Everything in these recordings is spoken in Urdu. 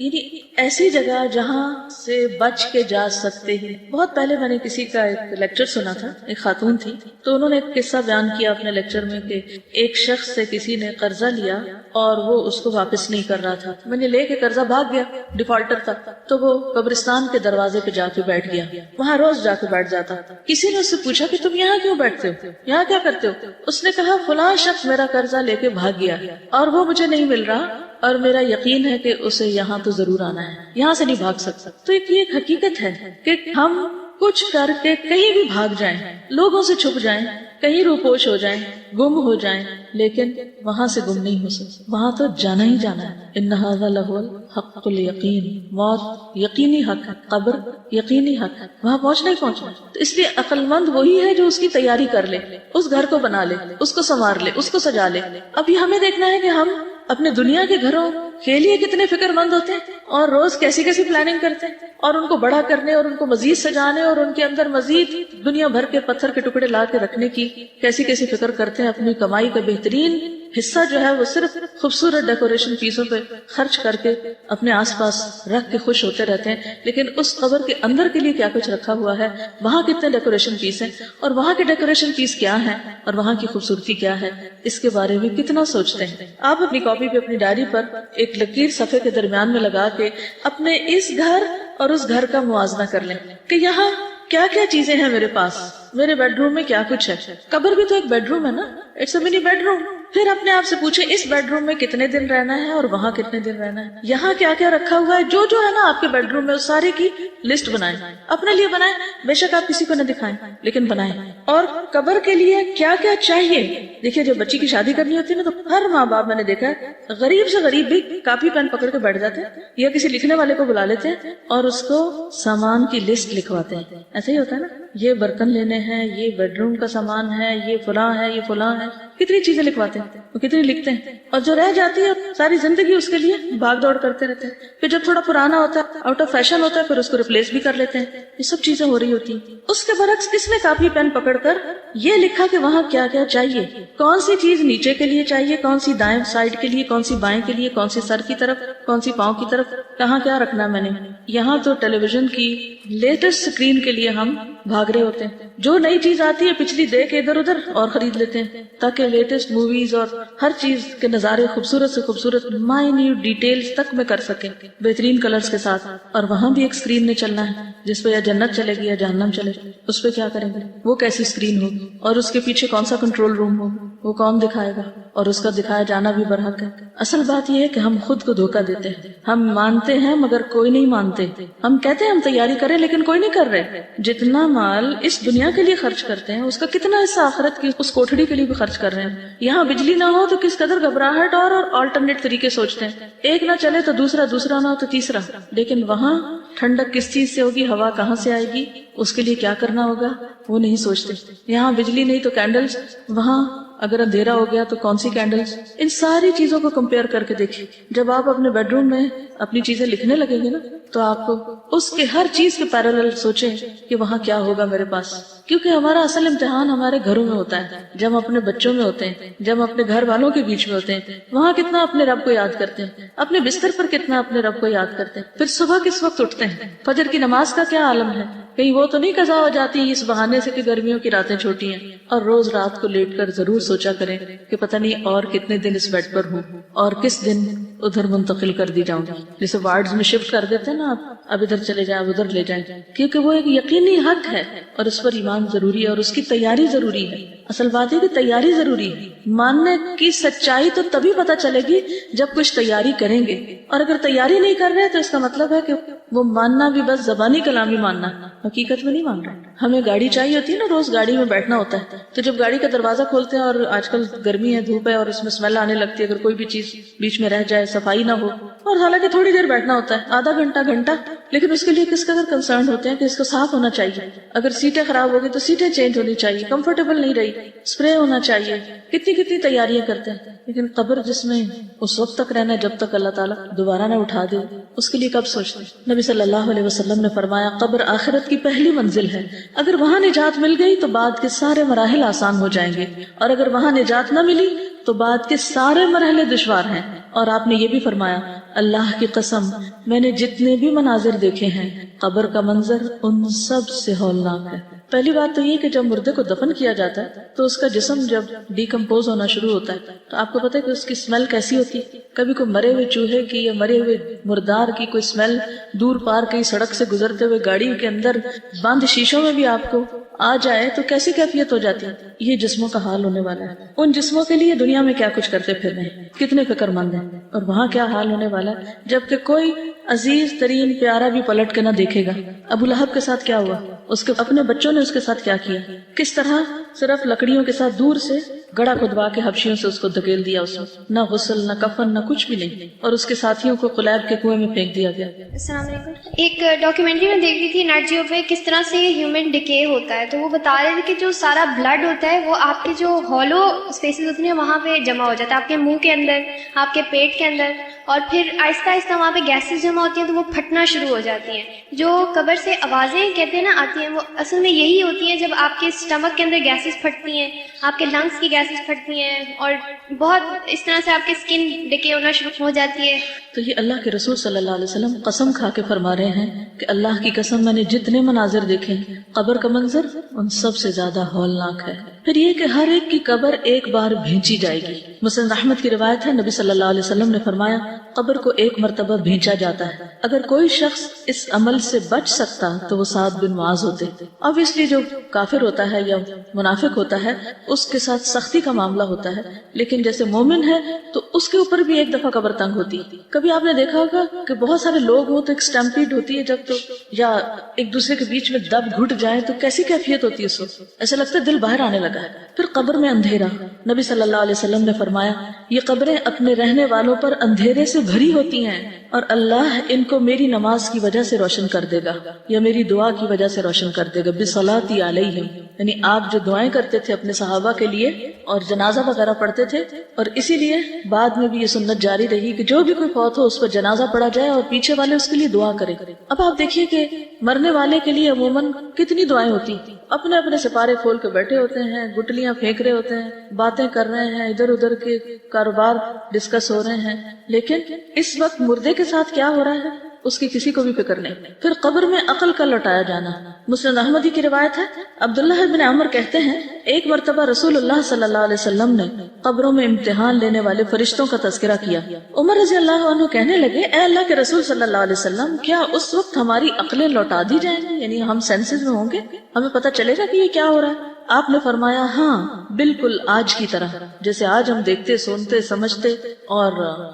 یعنی ایسی جگہ جہاں سے بچ کے جا سکتے ہیں. بہت پہلے میں نے کسی کا ایک لیکچر سنا تھا، ایک خاتون تھی، تو انہوں نے ایک قصہ بیان کیا اپنے لیکچر میں کہ ایک شخص سے کسی نے قرضہ لیا اور وہ اس کو واپس نہیں کر رہا تھا. میں نے لے کے قرضہ بھاگ گیا، ڈیفالٹر تھا، تو وہ قبرستان کے دروازے پہ جا کے بیٹھ گیا، وہاں روز جا کے بیٹھ جاتا. کسی نے اس سے پوچھا کہ تم یہاں کیوں بیٹھتے ہو، یہاں کیا کرتے ہو؟ اس نے کہا فلاں شخص میرا قرضہ لے کے بھاگ گیا اور وہ مجھے نہیں مل رہا اور میرا یقین ہے کہ اسے یہاں تو ضرور آنا ہے، یہاں سے نہیں بھاگ سکتا. تو یہ ایک حقیقت ہے کہ ہم کچھ کر کے کہیں بھی بھاگ جائیں، لوگوں سے چھپ جائیں، کہیں روپوش ہو جائیں، گم ہو جائیں، لیکن وہاں سے گم نہیں ہو سکتے، وہاں تو جانا ہی جانا ہے. ان ھذا لہو الحق الیقین، موت یقینی حق ہے، قبر یقینی حق ہے، وہاں پہنچنا ہی پہنچنا. تو اس لیے عقل مند وہی ہے جو اس کی تیاری کر لے، اس گھر کو بنا لے، اس کو سنوار لے، اس کو سجا لے. اب یہ ہمیں دیکھنا ہے کہ ہم اپنے دنیا کے گھروں کے لیے کتنے فکر مند ہوتے ہیں اور روز کیسی کیسی پلاننگ کرتے ہیں اور ان کو بڑا کرنے اور ان کو مزید سجانے اور ان کے اندر مزید دنیا بھر کے پتھر کے ٹکڑے لا کے رکھنے کی کیسی کیسی فکر کرتے ہیں. اپنی کمائی کا بہترین حصہ جو ہے وہ صرف خوبصورت ڈیکوریشن پیسوں پہ خرچ کر کے اپنے آس پاس رکھ کے خوش ہوتے رہتے ہیں. لیکن اس قبر کے اندر کے لیے کیا کچھ رکھا ہوا ہے، وہاں کتنے ڈیکوریشن پیس ہیں اور وہاں کے ڈیکوریشن پیس کیا ہیں اور وہاں کی خوبصورتی کیا ہے، اس کے بارے میں کتنا سوچتے ہیں. آپ اپنی کاپی پہ، اپنی ڈائری پر ایک لکیر صفحے کے درمیان میں لگا کے اپنے اس گھر اور اس گھر کا موازنہ کر لیں کہ یہاں کیا کیا چیزیں ہیں میرے پاس، میرے بیڈ روم میں کیا کچھ ہے. قبر بھی تو ایک بیڈ روم ہے نا، it's a money bed room. پھر اپنے آپ سے پوچھیں اس بیڈ روم میں کتنے دن رہنا ہے اور وہاں کتنے دن رہنا ہے، یہاں کیا کیا رکھا ہوا ہے. جو جو ہے نا آپ کے بیڈ روم میں، اس سارے کی لسٹ بنائیں، اپنے لیے بنائیں، بے شک آپ کسی کو نہ دکھائیں لیکن بنائیں. اور قبر کے لیے کیا کیا چاہیے. دیکھیے جب بچی کی شادی کرنی ہوتی ہے نا تو ہر ماں باپ، میں نے دیکھا ہے، غریب سے غریب بھی کاپی پین پکڑ کے بیٹھ جاتے ہیں یا کسی لکھنے والے کو بلا لیتے ہیں اور اس کو سامان کی لسٹ لکھواتے ہیں. ایسا ہی ہوتا ہے نا، یہ برتن لینے ہیں، یہ بیڈ روم کا سامان ہے، یہ فلاں ہے، یہ فلاں ہے، کتنی چیزیں لکھواتے ہیں، وہ کتنی لکھتے ہیں. اور جو رہ جاتی ہے ساری زندگی اس کے لیے بھاگ دوڑ کرتے رہتے ہیں. پھر جب تھوڑا پرانا ہوتا ہے، آؤٹ آف فیشن ہوتا ہے، پھر اس کو ریپلیس بھی کر لیتے ہیں. یہ سب چیزیں ہو رہی ہوتی ہیں. اس کے برعکس کس نے کاپی پین پکڑ کر یہ لکھا کہ وہاں کیا کیا چاہیے، کون سی چیز نیچے کے لیے چاہیے، کون سی دائیں سائڈ کے لیے، کون سی بائیں کے لیے، کون سی سر کی طرف، کون سی پاؤں کی طرف، کہاں کیا رکھنا ہے میں نے. یہاں تو ٹیلی ویژن کی لیٹسٹ اسکرین کے لیے ہم بھاگ رہے ہوتے ہیں. جو نئی چیز آتی ہے پچھلی دے کے ادھر ادھر اور خرید لیتے ہیں تاکہ لیٹسٹ موویز اور ہر چیز کے نظارے خوبصورت سے خوبصورت مائنیوٹ ڈیٹیلز تک میں کر سکیں بہترین کلرز کے ساتھ. اور وہاں بھی ایک اسکرین نے چلنا ہے جس پہ یا جنت چلے گی یا جہنم چلے گی. اس پہ کیا کریں گے، وہ کیسی اسکرین ہوگی اور اس کے پیچھے کون سا کنٹرول روم ہوگا، وہ کون دکھائے گا، اور اس کا دکھایا جانا بھی برحق ہے. اصل بات یہ ہے کہ ہم خود کو دھوکہ دیتے ہیں. ہم مانتے ہیں مگر کوئی نہیں مانتے. ہم کہتے ہیں ہم تیاری کریں لیکن کوئی نہیں کر رہے. جتنا مال اس دنیا کے لیے خرچ کرتے ہیں اس کا کتنا حصہ آخرت کی اس کوٹھڑی کے لیے بھی خرچ کر رہے ہیں. یہاں بجلی نہ ہو تو کس قدر گھبراہٹ اور آلٹرنیٹ طریقے سوچتے ہیں. ایک نہ چلے تو دوسرا، دوسرا نہ ہو تو تیسرا. لیکن وہاں ٹھنڈک کس چیز سے ہوگی، ہوا کہاں سے آئے گی، اس کے لیے کیا کرنا ہوگا، وہ نہیں سوچتے. یہاں بجلی نہیں تو کینڈلز، وہاں اگر اندھیرا ہو گیا تو کون سی کینڈلز. ان ساری چیزوں کو کمپیئر کر کے دیکھیے. جب آپ اپنے بیڈ روم میں اپنی چیزیں لکھنے لگیں گے نا تو آپ کو اس کے ہر چیز کے پیرالل سوچیں کہ وہاں کیا ہوگا میرے پاس. کیونکہ ہمارا اصل امتحان ہمارے گھروں میں ہوتا ہے، جب ہم اپنے بچوں میں ہوتے ہیں، جب ہم اپنے گھر والوں کے بیچ میں ہوتے ہیں. وہاں کتنا اپنے رب کو یاد کرتے ہیں، اپنے بستر پر کتنا اپنے رب کو یاد کرتے ہیں. پھر صبح کس وقت اٹھتے ہیں، فجر کی نماز کا کیا عالم ہے. کہیں وہ تو نہیں قضا ہو جاتی اس بہانے سے کہ گرمیوں کی راتیں چھوٹی ہیں. اور روز رات کو لیٹ کر ضرور سوچا کریں کہ پتہ نہیں اور کتنے دن اس بیڈ پر ہوں اور کس دن ادھر منتقل کر دی جاؤں گی. جیسے وارڈز میں شفٹ کر دیتے ہیں نا، آپ اب ادھر چلے جائیں، اب ادھر لے جائیں، کیونکہ وہ ایک یقینی حق ہے اور اس پر ایمان ضروری ہے اور اس کی تیاری ضروری ہے. اصل بات ہے کہ تیاری ضروری ہے. ماننے کی سچائی تو تبھی پتہ چلے گی جب کچھ تیاری کریں گے. اور اگر تیاری نہیں کر رہے تو اس کا مطلب ہے کہ وہ ماننا بھی بس زبانی کلامی ماننا، حقیقت میں نہیں مان رہے. ہمیں گاڑی چاہیے ہوتی ہے نا، روز گاڑی میں بیٹھنا ہوتا ہے. تو جب گاڑی کا دروازہ کھولتے ہیں اور آج کل گرمی ہے، دھوپ ہے اور اس میں اسمیل آنے لگتی ہے، اگر کوئی بھی چیز بیچ میں رہ جائے، صفائی نہ ہو، اور حالانکہ تھوڑی دیر بیٹھنا ہوتا ہے، آدھا گھنٹہ گھنٹہ، لیکن اس کے لیے کس قدر کنسرن ہوتے ہیں کہ اس کو صاف ہونا چاہیے. اگر سیٹیں خراب ہو گئی تو سیٹیں چینج ہونی چاہیے، کمفرٹیبل نہیں رہی، اسپرے ہونا چاہیے. کتنی تیاریاں کرتے ہیں. لیکن قبر جس میں اس وقت تک رہنا ہے جب تک اللہ تعالیٰ دوبارہ نہ اٹھا دے، اس کے لیے کب سوچتے ہیں. نبی صلی اللہ علیہ وسلم نے فرمایا قبر آخرت کی پہلی منزل ہے. اگر وہاں نجات مل گئی تو بعد کے سارے مراحل آسان ہو جائیں گے، اور اگر وہاں نجات نہ ملی تو بعد کے سارے مرحلے دشوار ہیں. اور آپ نے یہ بھی فرمایا اللہ کی قسم میں نے جتنے بھی مناظر دیکھے ہیں قبر کا منظر ان سب سے ہولناک ہے۔ پہلی بات تو یہ کہ جب مردے کو دفن کیا جاتا ہے تو اس کا جسم جب ڈیکمپوز ہونا شروع ہوتا ہے تو آپ کو پتہ ہے کہ اس کی اسمیل کیسی ہوتی ہے۔ کبھی کوئی مرے ہوئے چوہے کی یا مرے ہوئے مردار کی کوئی اسمیل دور پار کہیں سڑک سے گزرتے ہوئے گاڑی کے اندر بند شیشوں میں بھی آپ کو آ جائے تو کیسی کیفیت ہو جاتی ہے۔ یہ جسموں کا حال ہونے والا ہے۔ ان جسموں کے لیے دنیا میں کیا کچھ کرتے پھر رہے ہیں، کتنے فکر مند ہیں، اور وہاں کیا حال ہونے والا ہے جبکہ کوئی عزیز ترین پیارا بھی پلٹ کے نہ دیکھے گا۔ ابو لہب کے ساتھ کیا ہوا، اس کے اپنے بچوں نے اس کے ساتھ کیا کیا، کس طرح صرف لکڑیوں کے ساتھ دور سے گڑا کھدوا کے حبشیوں سے اس کو دھکیل دیا، اس میں نہ غسل نہ کفن نہ کچھ بھی نہیں، اور اس کے ساتھیوں کو قلیب کے کنویں میں پھینک دیا گیا۔ السلام علیکم۔ ایک ڈاکیومنٹری میں دیکھ رہی تھی نیٹ جیو پہ کس طرح سے ہیومن ڈکے ہوتا ہے، تو وہ بتا رہے تھے کہ جو سارا بلڈ ہوتا ہے وہ آپ کے جو ہالو اسپیسز ہوتے ہیں وہاں پہ جمع ہو جاتا ہے، آپ کے منہ کے اندر، آپ کے پیٹ کے اندر، اور پھر آہستہ آہستہ وہاں پہ گیسز جمع ہوتی ہیں تو وہ پھٹنا شروع ہو جاتی ہیں۔ جو قبر سے آوازیں کہتے ہیں نا آتی ہیں، وہ اصل میں یہی ہوتی ہیں جب آپ کے اسٹمک کے اندر گیسز پھٹتی ہیں، آپ کے لنگس کی گیسز پھٹتی ہیں، اور بہت اس طرح سے آپ کی اسکن ڈکے ہونا شروع ہو جاتی ہے۔ تو یہ اللہ کے رسول صلی اللہ علیہ وسلم قسم کھا کے فرما رہے ہیں کہ اللہ کی قسم میں نے جتنے مناظر دیکھے قبر کا منظر ان سب سے زیادہ ہولناک ہے۔ پھر یہ کہ ہر ایک کی قبر ایک بار بھینچی جائے گی۔ مسند احمد کی روایت ہے، نبی صلی اللہ علیہ وسلم نے فرمایا قبر کو ایک مرتبہ بھینچا جاتا ہے، اگر کوئی شخص اس عمل سے بچ سکتا تو وہ سعد بن معاذ ہوتے۔ obviously جو کافر ہوتا ہے یا منافق ہوتا ہے اس کے ساتھ سختی کا معاملہ ہوتا ہے، لیکن جیسے مومن ہے تو اس کے اوپر بھی ایک دفعہ قبر تنگ ہوتی ہے۔ کبھی آپ نے دیکھا ہوگا کہ بہت سارے لوگ ہو تو ایک سٹیمپیڈ ہوتی ہے جب تو، یا ایک دوسرے کے بیچ میں دب گھٹ جائیں تو کیسی کیفیت ہوتی ہے اس وقت، ایسا لگتا ہے دل باہر آنے لگا ہے۔ پھر قبر میں اندھیرا، نبی صلی اللہ علیہ وسلم نے فرمایا یہ قبریں اپنے رہنے والوں پر اندھیرے سے بھری ہوتی ہیں اور اللہ ان کو میری نماز کی وجہ سے روشن کر دے گا یا میری دعا کی وجہ سے روشن کر دے گا، بصلاتی علیہم، یعنی آپ جو دعائیں کرتے تھے اپنے صحابہ کے لیے اور جنازہ وغیرہ پڑھتے تھے، اور اسی لیے بعد میں بھی یہ سنت جاری رہی کہ جو بھی کوئی فوت ہو اس پر جنازہ پڑھا جائے اور پیچھے والے اس کے لیے دعا کرے۔ اب آپ دیکھیے کہ مرنے والے کے لیے عموماً کتنی دعائیں ہوتی، اپنے اپنے سپارے کھول کے بیٹھے ہوتے ہیں، گٹلیاں پھینک رہے ہوتے ہیں، باتیں کر رہے ہیں، ادھر ادھر کے کاروبار ڈسکس ہو رہے ہیں، لیکن اس وقت مردے کے ساتھ کیا ہو رہا ہے اس کی کسی کو بھی فکر نہیں۔ پھر قبر میں عقل کا لوٹایا جانا، مسند احمدی کی روایت ہے، عبداللہ بن عمر کہتے ہیں ایک مرتبہ رسول اللہ صلی اللہ علیہ وسلم نے قبروں میں امتحان لینے والے فرشتوں کا تذکرہ کیا۔ عمر رضی اللہ عنہ کہنے لگے اے اللہ کے رسول صلی اللہ علیہ وسلم کیا اس وقت ہماری عقلیں لوٹا دی جائیں گی، یعنی ہم سینسز میں ہوں گے، ہمیں پتہ چلے گا کہ یہ کیا ہو رہا ہے؟ آپ نے فرمایا ہاں بالکل آج کی طرح، جیسے آج ہم دیکھتے سنتے سمجھتے اور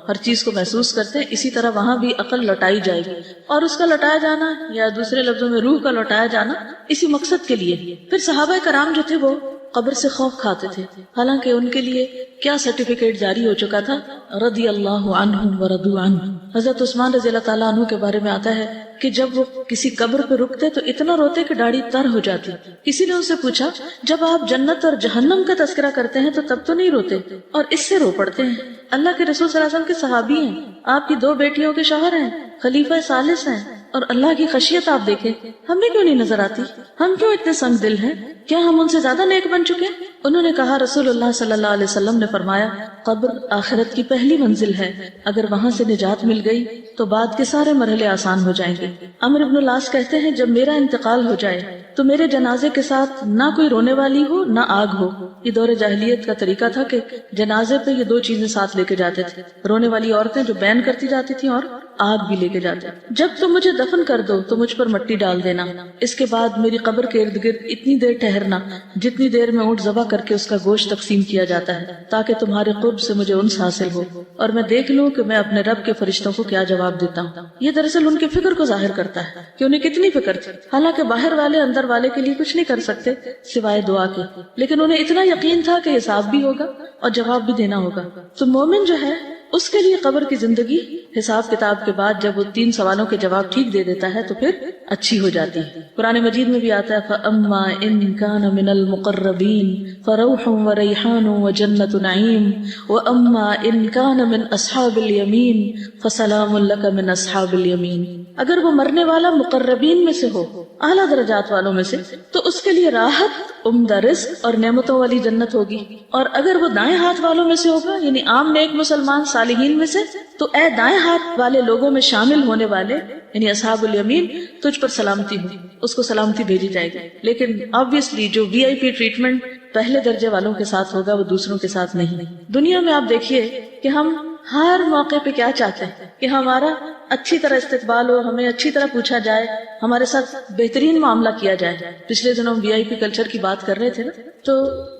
ہر چیز کو محسوس کرتے ہیں، اسی طرح وہاں بھی عقل لوٹائی جائے گی، اور اس کا لوٹایا جانا یا دوسرے لفظوں میں روح کا لوٹایا جانا اسی مقصد کے لیے۔ پھر صحابہ کرام جو تھے وہ قبر سے خوف کھاتے تھے، حالانکہ ان کے لیے کیا سرٹیفکیٹ جاری ہو چکا تھا، رضی اللہ عنہم ورضوا عنہ۔ حضرت عثمان رضی اللہ تعالیٰ عنہ کے بارے میں آتا ہے کہ جب وہ کسی قبر پہ رکتے تو اتنا روتے کہ داڑھی تر ہو جاتی۔ کسی نے ان سے پوچھا جب آپ جنت اور جہنم کا تذکرہ کرتے ہیں تو تب تو نہیں روتے اور اس سے رو پڑتے ہیں؟ اللہ کے رسول صلی اللہ علیہ وسلم کے صحابی ہیں، آپ کی 2 بیٹیوں کے شوہر ہیں، خلیفہ ثالث ہیں، اور اللہ کی خشیت آپ دیکھیں، ہمیں کیوں نہیں نظر آتی؟ ہم کیوں اتنے سنگ دل ہیں؟ کیا ہم ان سے زیادہ نیک بن چکے؟ انہوں نے کہا رسول اللہ صلی اللہ علیہ وسلم نے فرمایا قبر آخرت کی پہلی منزل ہے، اگر وہاں سے نجات مل گئی تو بعد کے سارے مرحلے آسان ہو جائیں گے۔ عمرو بن العاص کہتے ہیں جب میرا انتقال ہو جائے تو میرے جنازے کے ساتھ نہ کوئی رونے والی ہو نہ آگ ہو۔ یہ دور جاہلیت کا طریقہ تھا کہ جنازے پہ یہ 2 چیزیں ساتھ لے کے جاتے تھے، رونے والی عورتیں جو بین کرتی جاتی تھیں اور آگ بھی لے کے جاتے۔ جب تم مجھے دفن کر دو تو مجھ پر مٹی ڈال دینا، اس کے بعد میری قبر کے ارد گرد اتنی دیر ٹھہرنا جتنی دیر میں اونٹ ذبح کر کے اس کا گوشت تقسیم کیا جاتا ہے، تاکہ تمہارے قرب سے مجھے انس حاصل ہو اور میں دیکھ لوں کہ میں اپنے رب کے فرشتوں کو کیا جواب دیتا ہوں۔ یہ دراصل ان کی فکر کو ظاہر کرتا ہے کہ انہیں کتنی فکر تھی، حالانکہ باہر والے اندر والے کے لیے کچھ نہیں کر سکتے سوائے دعا کے، لیکن انہیں اتنا یقین تھا کہ حساب بھی ہوگا اور جواب بھی دینا ہوگا۔ تو مومن جو ہے اس کے لیے قبر کی زندگی حساب کتاب کے بعد جب وہ 3 سوالوں کے جواب ٹھیک دے دیتا ہے تو پھر اچھی ہو جاتی ہے۔ قرآن مجید میں بھی آتا ہے فَأَمَّا إِن كَانَ مِنَ الْمُقَرَّبِينَ فَرَوْحٌ وَرَيْحَانٌ وَجَنَّةُ نَعِيمٍ وَأَمَّا إِن كَانَ مِنْ أَصْحَابِ الْيَمِينِ فَسَلَامٌ لَكَ مِنْ أَصْحَابِ الْيَمِينِ۔ اگر وہ مرنے والا مقربین میں سے ہو، اعلیٰ درجات والوں میں سے، تو اس کے لیے راحت عمدہ رزق اور نعمتوں والی جنت ہوگی، اور اگر وہ دائیں ہاتھ والوں میں سے ہوگا یعنی عام نیک مسلمان صالحین میں سے، تو اے دائیں ہاتھ والے لوگوں میں شامل ہونے والے یعنی اصحاب الیمین، تجھ پر سلامتی ہو، اس کو سلامتی بھیجی جائے گی۔ لیکن آبویسلی جو وی آئی پی ٹریٹمنٹ پہلے درجے والوں کے ساتھ ہوگا وہ دوسروں کے ساتھ نہیں۔ دنیا میں آپ دیکھیے کہ ہم ہر موقع پہ کیا چاہتے ہیں کہ ہمارا اچھی طرح استقبال ہو، ہمیں اچھی طرح پوچھا جائے، ہمارے ساتھ بہترین معاملہ کیا جائے۔ پچھلے دنوں وی آئی پی کلچر کی بات کر رہے تھے نا، تو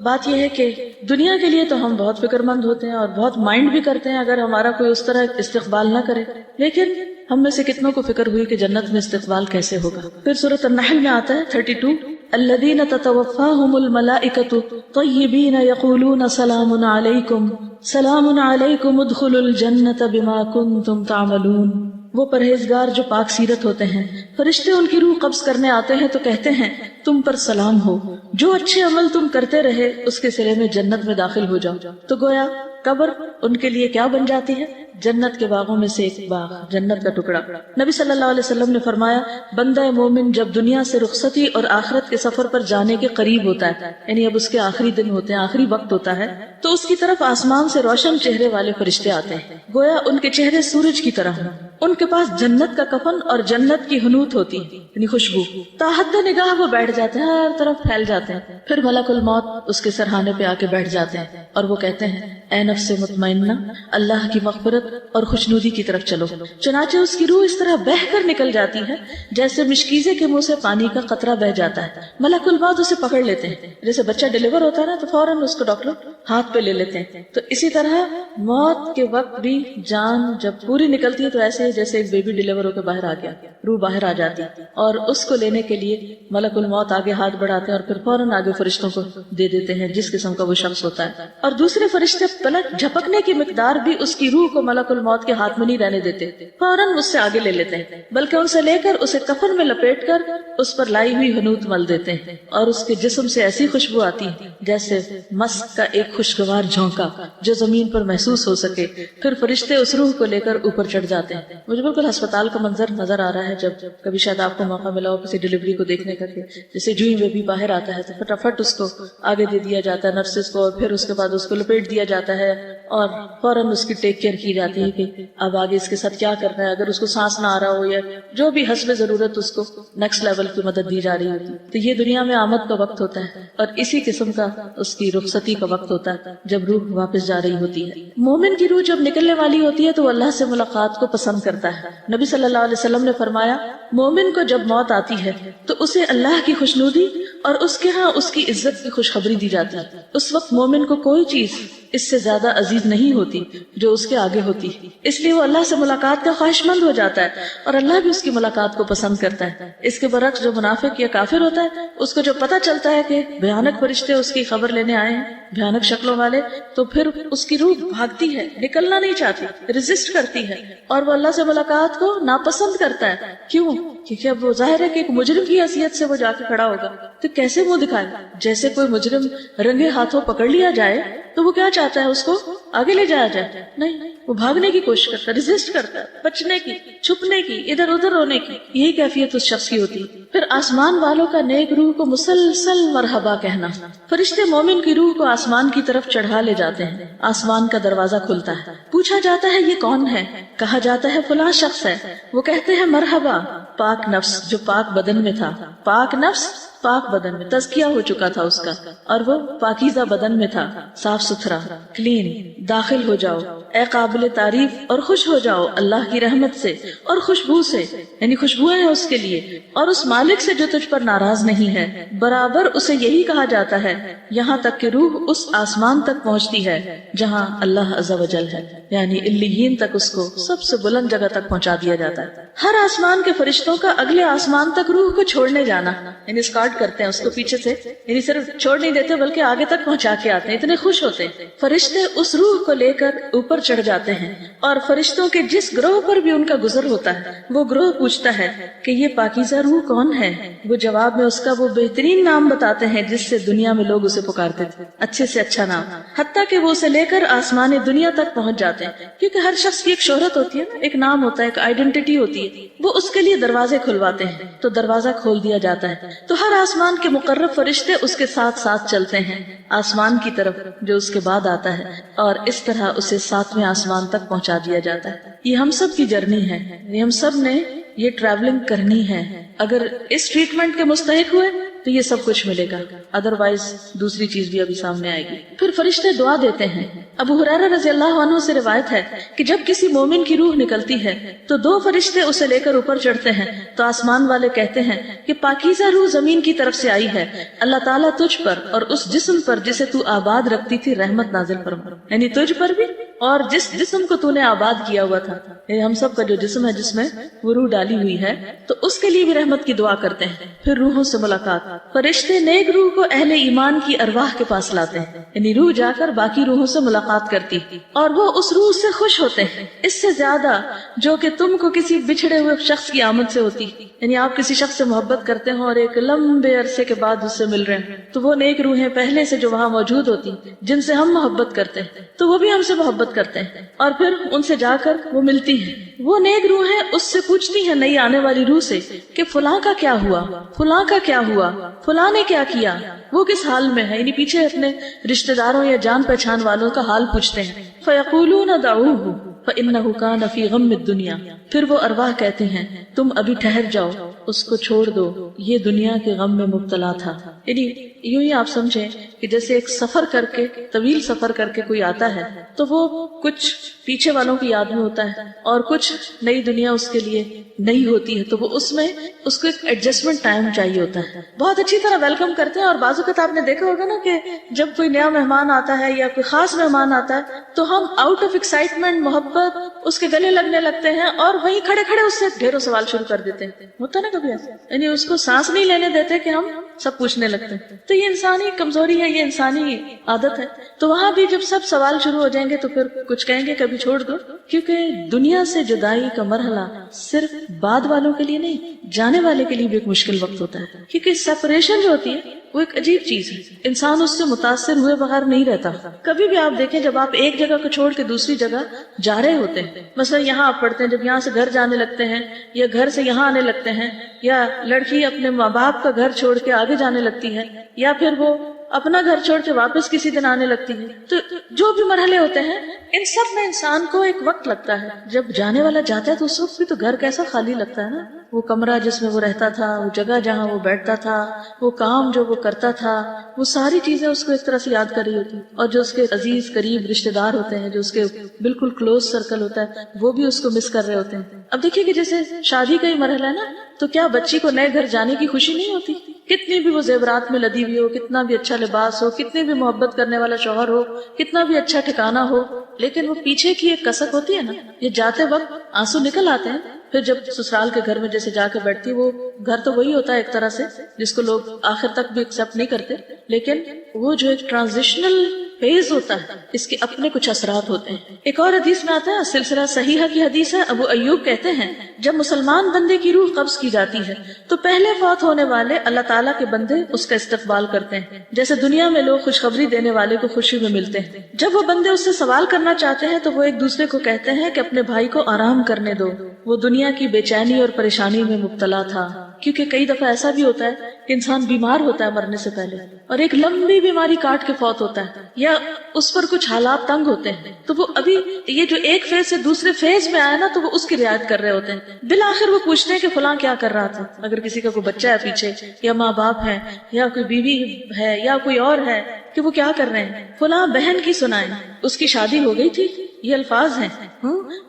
بات یہ ہے کہ دنیا کے لیے تو ہم بہت فکر مند ہوتے ہیں اور بہت مائنڈ بھی کرتے ہیں اگر ہمارا کوئی اس طرح استقبال نہ کرے، لیکن ہم میں سے کتنوں کو فکر ہوئی کہ جنت میں استقبال کیسے ہوگا۔ پھر سورۃ النحل میں آتا ہے 32 الذین تتوفاہم الملائکۃ طیبین یقولون سلام علیکم سلام علیکم ادخلوا الجنۃ بما کنتم تعملون۔ وہ پرہیزگار جو پاک سیرت ہوتے ہیں، فرشتے ان کی روح قبض کرنے آتے ہیں تو کہتے ہیں تم پر سلام ہو، جو اچھے عمل تم کرتے رہے اس کے صلے میں جنت میں داخل ہو جاؤ۔ تو گویا قبر ان کے لیے کیا بن جاتی ہے؟ جنت کے باغوں میں سے ایک باغ، جنت کا ٹکڑا۔ نبی صلی اللہ علیہ وسلم نے فرمایا بندہ مومن جب دنیا سے رخصتی اور آخرت کے سفر پر جانے کے قریب ہوتا ہے، یعنی اب اس کے آخری دن ہوتے ہیں، آخری وقت ہوتا ہے، تو اس کی طرف آسمان سے روشن چہرے والے فرشتے آتے ہیں، گویا ان کے چہرے سورج کی طرح ہوں، ان کے پاس جنت کا کفن اور جنت کی حنوت ہوتی ہے یعنی خوشبو، تاحد نگاہ وہ بیٹھ جاتے ہیں، ہر طرف پھیل جاتے ہیں۔ پھر ملک الموت اس کے سرہانے پہ آ کے بیٹھ جاتے ہیں اور وہ کہتے ہیں اے نفس مطمئنہ، اللہ کی مغفرت اور خوشنودی کی طرف چلو۔ چنانچہ اس کی روح اس طرح بہہ کر نکل جاتی ہے جیسے مشکیزے کے منہ سے پانی کا قطرہ بہہ جاتا ہے۔ ملک الموت اسے پکڑ لیتے ہیں، جیسے بچہ ڈیلیور ہوتا ہے نا تو فوراً اس کو ڈاکٹر ہاتھ پہ لے لیتے ہیں، تو اسی طرح موت کے وقت بھی جان جب پوری نکلتی ہے تو ایسے جیسے ایک بیبی ڈیلیور ہو کے باہر آ گیا، روح باہر آ جاتی ہے، اور اس کو لینے کے لیے ملک الموت آگے ہاتھ بڑھاتے ہیں اور پھر فوراً آگے فرشتوں کو دے دیتے ہیں جس قسم کا وہ شخص ہوتا ہے۔ اور دوسرے فرشتے پلک جھپکنے کی مقدار بھی اس کی روح کو ملک الموت کے ہاتھ میں نہیں رہنے دیتے، فوراً اس سے آگے لے لیتے ہیں، بلکہ ان سے لے کر اسے کفن میں لپیٹ کر اس پر لائی ہوئی حنوت مل دیتے ہیں، اور اس کے جسم سے ایسی خوشبو آتی ہے جیسے مسک کا ایک خوشگوار جھونکا جو زمین پر محسوس ہو سکے۔ پھر فرشتے اس روح کو لے کر اوپر چڑھ جاتے ہیں۔ مجھے بالکل ہسپتال کا منظر نظر آ رہا ہے، جب کبھی شاید آپ کو موقع ملا ہو کسی ڈلیوری کو دیکھنے کا، جیسے جو ہی بیبی باہر آتا ہے تو فٹافٹ اس کو آگے دے دیا جاتا ہے نرسز کو، اور پھر اس کے بعد اس کو لپیٹ دیا جاتا ہے اور فوراً اس کی ٹیک کیئر کی جاتی ہے کہ اب آگے اس کے ساتھ کیا کرنا ہے، اگر اس کو سانس نہ آ رہا ہو یا جو بھی حسب ضرورت اس کو نیکسٹ لیول کی مدد دی جا رہی ہوتی ہے۔ تو یہ دنیا میں آمد کا وقت ہوتا ہے اور اسی قسم کا اس کی رخصتی کا وقت ہوتا ہے جب روح واپس جا رہی ہوتی ہے۔ مومن کی روح جب نکلنے والی ہوتی ہے تو وہ اللہ سے ملاقات کو پسند کرتا ہے۔ نبی صلی اللہ علیہ وسلم نے فرمایا مومن کو جب موت آتی ہے تو اسے اللہ کی خوشنودی اور اس کے ہاں اس کی عزت کی خوشخبری دی جاتی ہے۔ اس وقت مومن کو کوئی چیز اس سے زیادہ عزیز نہیں ہوتی جو اس کے آگے ہوتی، اس لیے وہ اللہ سے ملاقات کا خواہش مند ہو جاتا ہے اور اللہ بھی اس کی ملاقات کو پسند کرتا ہے۔ اس کے برعکس جو منافق یا کافر ہوتا ہے، اس کو جو پتہ چلتا ہے کہ بھیانک فرشتے اس کی خبر لینے آئے ہیں، بھیانک شکلوں والے، تو پھر اس کی روح بھاگتی ہے، نکلنا نہیں چاہتی، ریزسٹ کرتی ہے اور وہ اللہ سے ملاقات کو ناپسند کرتا ہے۔ کیوں؟ کیونکہ اب وہ ظاہر ہے کہ ایک مجرم کی حیثیت سے وہ جا کے کھڑا ہوگا تو کیسے منہ دکھائے؟ جیسے کوئی مجرم رنگے ہاتھوں پکڑ لیا جائے تو وہ کیا چاہتا ہے، اس کو آگے لے جایا جائے؟ نہیں، وہ بھاگنے کی کوشش کرتا ہے، ریزسٹ کرتا ہے، بچنے کی، چھپنے کی، ادھر ادھر ہونے کی۔ یہی کیفیت اس شخص کی ہوتی ہے۔ پھر آسمان والوں کا نیک روح کو مسلسل مرحبا کہنا۔ فرشتے مومن کی روح کو آسمان کی طرف چڑھا لے جاتے ہیں، آسمان کا دروازہ کھلتا ہے، پوچھا جاتا ہے یہ کون ہے؟ کہا جاتا ہے فلاں شخص ہے۔ وہ کہتے ہیں مرحبا، پاک نفس جو پاک بدن میں تھا، پاک نفس پاک بدن میں تزکیہ ہو چکا تھا اس کا، اور وہ پاکیزہ بدن میں تھا، صاف ستھرا، کلین، داخل ہو جاؤ اے قابل تعریف اور خوش ہو جاؤ اللہ کی رحمت سے اور خوشبو سے، یعنی خوشبوئیں ہیں اس کے لیے، اور اس مالک سے جو تجھ پر ناراض نہیں ہے۔ برابر اسے یہی کہا جاتا ہے یہاں تک کہ روح اس آسمان تک پہنچتی ہے جہاں اللہ عز و جل ہے، یعنی علیین تک اس کو سب سے بلند جگہ تک پہنچا دیا جاتا ہے۔ ہر آسمان کے فرشتوں کا اگلے آسمان تک روح کو چھوڑنے جانا، یعنی اسکارٹ کرتے ہیں اس کو پیچھے سے، یعنی صرف چھوڑ نہیں دیتے بلکہ آگے تک پہنچا کے آتے ہیں، اتنے خوش ہوتے ہیں۔ فرشتے اس روح کو لے کر اوپر چڑھ جاتے ہیں اور فرشتوں کے جس گروہ پر بھی ان کا گزر ہوتا ہے وہ گروہ پوچھتا ہے کہ یہ پاکیزہ روح کون ہے؟ وہ جواب میں اس کا وہ بہترین نام بتاتے ہیں جس سے دنیا میں لوگ اسے پکارتے تھے، اچھے سے اچھا نام، حتیٰ کہ وہ اسے لے کر آسمان دنیا تک پہنچ جاتے ہیں، کیونکہ ہر شخص کی ایک شہرت ہوتی ہے نا، ایک نام ہوتا ہے، ایک آئیڈینٹی ہوتی ہے، وہ اس کے لیے دروازے کھلواتے ہیں تو دروازہ کھول دیا جاتا ہے، تو ہر آسمان کے مقرب فرشتے اس کے ساتھ ساتھ چلتے ہیں آسمان کی طرف جو اس کے بعد آتا ہے، اور اس طرح اسے 7ویں آسمان تک پہنچا دیا جاتا ہے۔ یہ ہم سب کی جرنی ہے، یہ ہم سب نے یہ ٹریولنگ کرنی ہے۔ اگر اس ٹریٹمنٹ کے مستحق ہوئے تو یہ سب کچھ ملے گا، ادروائز دوسری چیز بھی ابھی سامنے آئے گی۔ پھر فرشتے دعا دیتے ہیں۔ ابو ہریرہ رضی اللہ عنہ سے روایت ہے کہ جب کسی مومن کی روح نکلتی ہے تو 2 فرشتے اسے لے کر اوپر چڑھتے ہیں تو آسمان والے کہتے ہیں کہ پاکیزہ روح زمین کی طرف سے آئی ہے، اللہ تعالیٰ تجھ پر اور اس جسم پر جسے تو آباد رکھتی تھی رحمت نازل فرما، یعنی تجھ پر بھی اور جس جسم کو تو نے آباد کیا ہوا تھا، یعنی ہم سب کا جو جسم ہے جس میں وہ روح ڈالی ہوئی ہے، تو اس کے لیے بھی رحمت کی دعا کرتے ہیں۔ پھر روحوں سے ملاقات، فرشتے نیک روح کو اہل ایمان کی ارواح کے پاس لاتے ہیں، یعنی روح جا کر باقی روحوں سے ملاقات کرتی اور وہ اس روح سے خوش ہوتے ہیں، اس سے زیادہ جو کہ تم کو کسی بچھڑے ہوئے شخص کی آمد سے ہوتی، یعنی آپ کسی شخص سے محبت کرتے ہوں اور ایک لمبے عرصے کے بعد اس سے مل رہے ہیں، تو وہ نیک روحیں پہلے سے جو وہاں موجود ہوتی جن سے ہم محبت کرتے ہیں تو وہ بھی ہم سے محبت کرتے ہیں اور پھر ان سے جا کر وہ ملتی ہیں۔ وہ نیک روحیں اس سے پوچھتی ہیں نئی آنے والی روح سے کہ فلاں کا کیا ہوا، فلاں کا کیا ہوا، فلاں نے کیا کیا، وہ کس حال میں ہے، یعنی پیچھے اپنے رشتہ داروں یا جان پہچان والوں کا حال پوچھتے ہیں۔ فَيَقُولُونَ دَعُوهُ فَإِنَّهُ كَانَ فِي غَمِّ الدُّنْيَا، پھر وہ ارواح کہتے ہیں تم ابھی ٹھہر جاؤ، اس کو چھوڑ دو، یہ دنیا کے غم میں مبتلا تھا۔ یعنی یوں ہی آپ سمجھیں کہ جیسے ایک سفر کر کے، طویل سفر کر کے کوئی آتا ہے تو وہ کچھ پیچھے والوں کی یاد میں ہوتا ہے اور کچھ نئی دنیا اس کے لیے نئی ہوتی ہے، تو وہ اس میں اس کو ایک ایڈجسٹمنٹ ٹائم چاہیے ہوتا ہے۔ بہت اچھی طرح ویلکم کرتے ہیں، اور بعض اوقات آپ نے دیکھا ہوگا نا کہ جب کوئی نیا مہمان آتا ہے یا کوئی خاص مہمان آتا ہے تو ہم آؤٹ آف ایکسائٹمنٹ، محبت اس کے گلے لگنے لگتے ہیں اور وہیں کھڑے کھڑے اس سے ڈھیروں سوال شروع کر دیتے ہیں۔ ہوتا نا کبھی ایسا، یعنی اس کو سانس نہیں لینے دیتے کہ ہم سب پوچھنے لگتے ہیں۔ تو یہ انسانی کمزوری ہے، یہ انسانی عادت ہے۔ تو وہاں بھی جب سب سوال شروع ہو جائیں گے تو پھر کچھ کہیں گے کبھی چھوڑ دو، کیونکہ دنیا سے جدائی کا مرحلہ صرف بعد والوں کے لیے نہیں، جانے والے کے لیے بھی ایک مشکل وقت ہوتا ہے، کیونکہ سیپریشن جو ہوتی ہے وہ ایک عجیب چیز ہے، انسان اس سے متاثر ہوئے بغیر نہیں رہتا۔ کبھی بھی آپ دیکھیں جب آپ ایک جگہ کو چھوڑ کے دوسری جگہ جا رہے ہوتے ہیں، مثلا یہاں آپ پڑھتے ہیں، جب یہاں سے گھر جانے لگتے ہیں یا گھر سے یہاں آنے لگتے ہیں، یا لڑکی اپنے ماں باپ کا گھر چھوڑ کے آگے جانے لگتی ہے، یا پھر وہ اپنا گھر چھوڑ کے واپس کسی دن آنے لگتی ہے، تو جو بھی مرحلے ہوتے ہیں ان سب میں انسان کو ایک وقت لگتا ہے۔ جب جانے والا جاتا ہے تو اس وقت بھی تو گھر کیسا خالی لگتا ہے نا، وہ کمرہ جس میں وہ رہتا تھا، وہ جگہ جہاں وہ بیٹھتا تھا، وہ کام جو وہ کرتا تھا، وہ ساری چیزیں اس کو ایک طرح سے یاد کر رہی ہوتی، اور جو اس کے عزیز قریب رشتہ دار ہوتے ہیں، جو اس کے بالکل کلوز سرکل ہوتا ہے، وہ بھی اس کو مس کر رہے ہوتے ہیں۔ اب دیکھیے کہ جیسے شادی کا ہی مرحلہ ہے نا، تو کیا بچی کو نئے گھر جانے کی خوشی نہیں ہوتی؟ کتنی بھی وہ زیورات میں لدی ہوئی ہو، کتنا بھی اچھا لباس ہو، کتنی بھی محبت کرنے والا شوہر ہو، کتنا بھی اچھا ٹھکانہ ہو، لیکن وہ پیچھے کی ایک کسک ہوتی ہے نا، یہ جاتے وقت آنسو نکل آتے ہیں۔ پھر جب سسرال کے گھر میں جیسے جا کے بیٹھتی ہے، وہ گھر تو وہی ہوتا ہے ایک طرح سے جس کو لوگ آخر تک بھی ایکسپٹ نہیں کرتے، لیکن وہ جو ایک ٹرانزیشنل فیز ہوتا ہے اس کے اپنے کچھ اثرات ہوتے ہیں۔ ایک اور حدیث میں آتا ہے، سلسلہ صحیحہ کی حدیث ہے، ابو ایوب کہتے ہیں جب مسلمان بندے کی روح قبض کی جاتی ہے تو پہلے فوت ہونے والے اللہ تعالیٰ کے بندے اس کا استقبال کرتے ہیں، جیسے دنیا میں لوگ خوشخبری دینے والے کو خوشی میں ملتے ہیں۔ جب وہ بندے اس سے سوال کرنا چاہتے ہیں تو وہ ایک دوسرے کو کہتے ہیں کہ اپنے بھائی کو آرام کرنے دو، وہ دنیا کی بے چینی اور پریشانی میں مبتلا تھا۔ کیونکہ کئی دفعہ ایسا بھی ہوتا ہے کہ انسان بیمار ہوتا ہے مرنے سے پہلے، اور ایک لمبی بیماری کاٹ کے فوت ہوتا ہے، یا اس پر کچھ حالات تنگ ہوتے ہیں، تو وہ ابھی یہ جو ایک فیز سے دوسرے فیز میں آیا نا، تو وہ اس کی رعایت کر رہے ہوتے ہیں۔ بالآخر وہ پوچھتے ہیں کہ فلاں کیا کر رہا تھا، اگر کسی کا کوئی بچہ ہے پیچھے، یا ماں باپ ہے، یا کوئی بیوی ہے، یا کوئی اور ہے، کہ وہ کیا کر رہے ہیں، فلاں بہن کی سنائیں، اس کی شادی ہو گئی تھی، یہ الفاظ ہیں،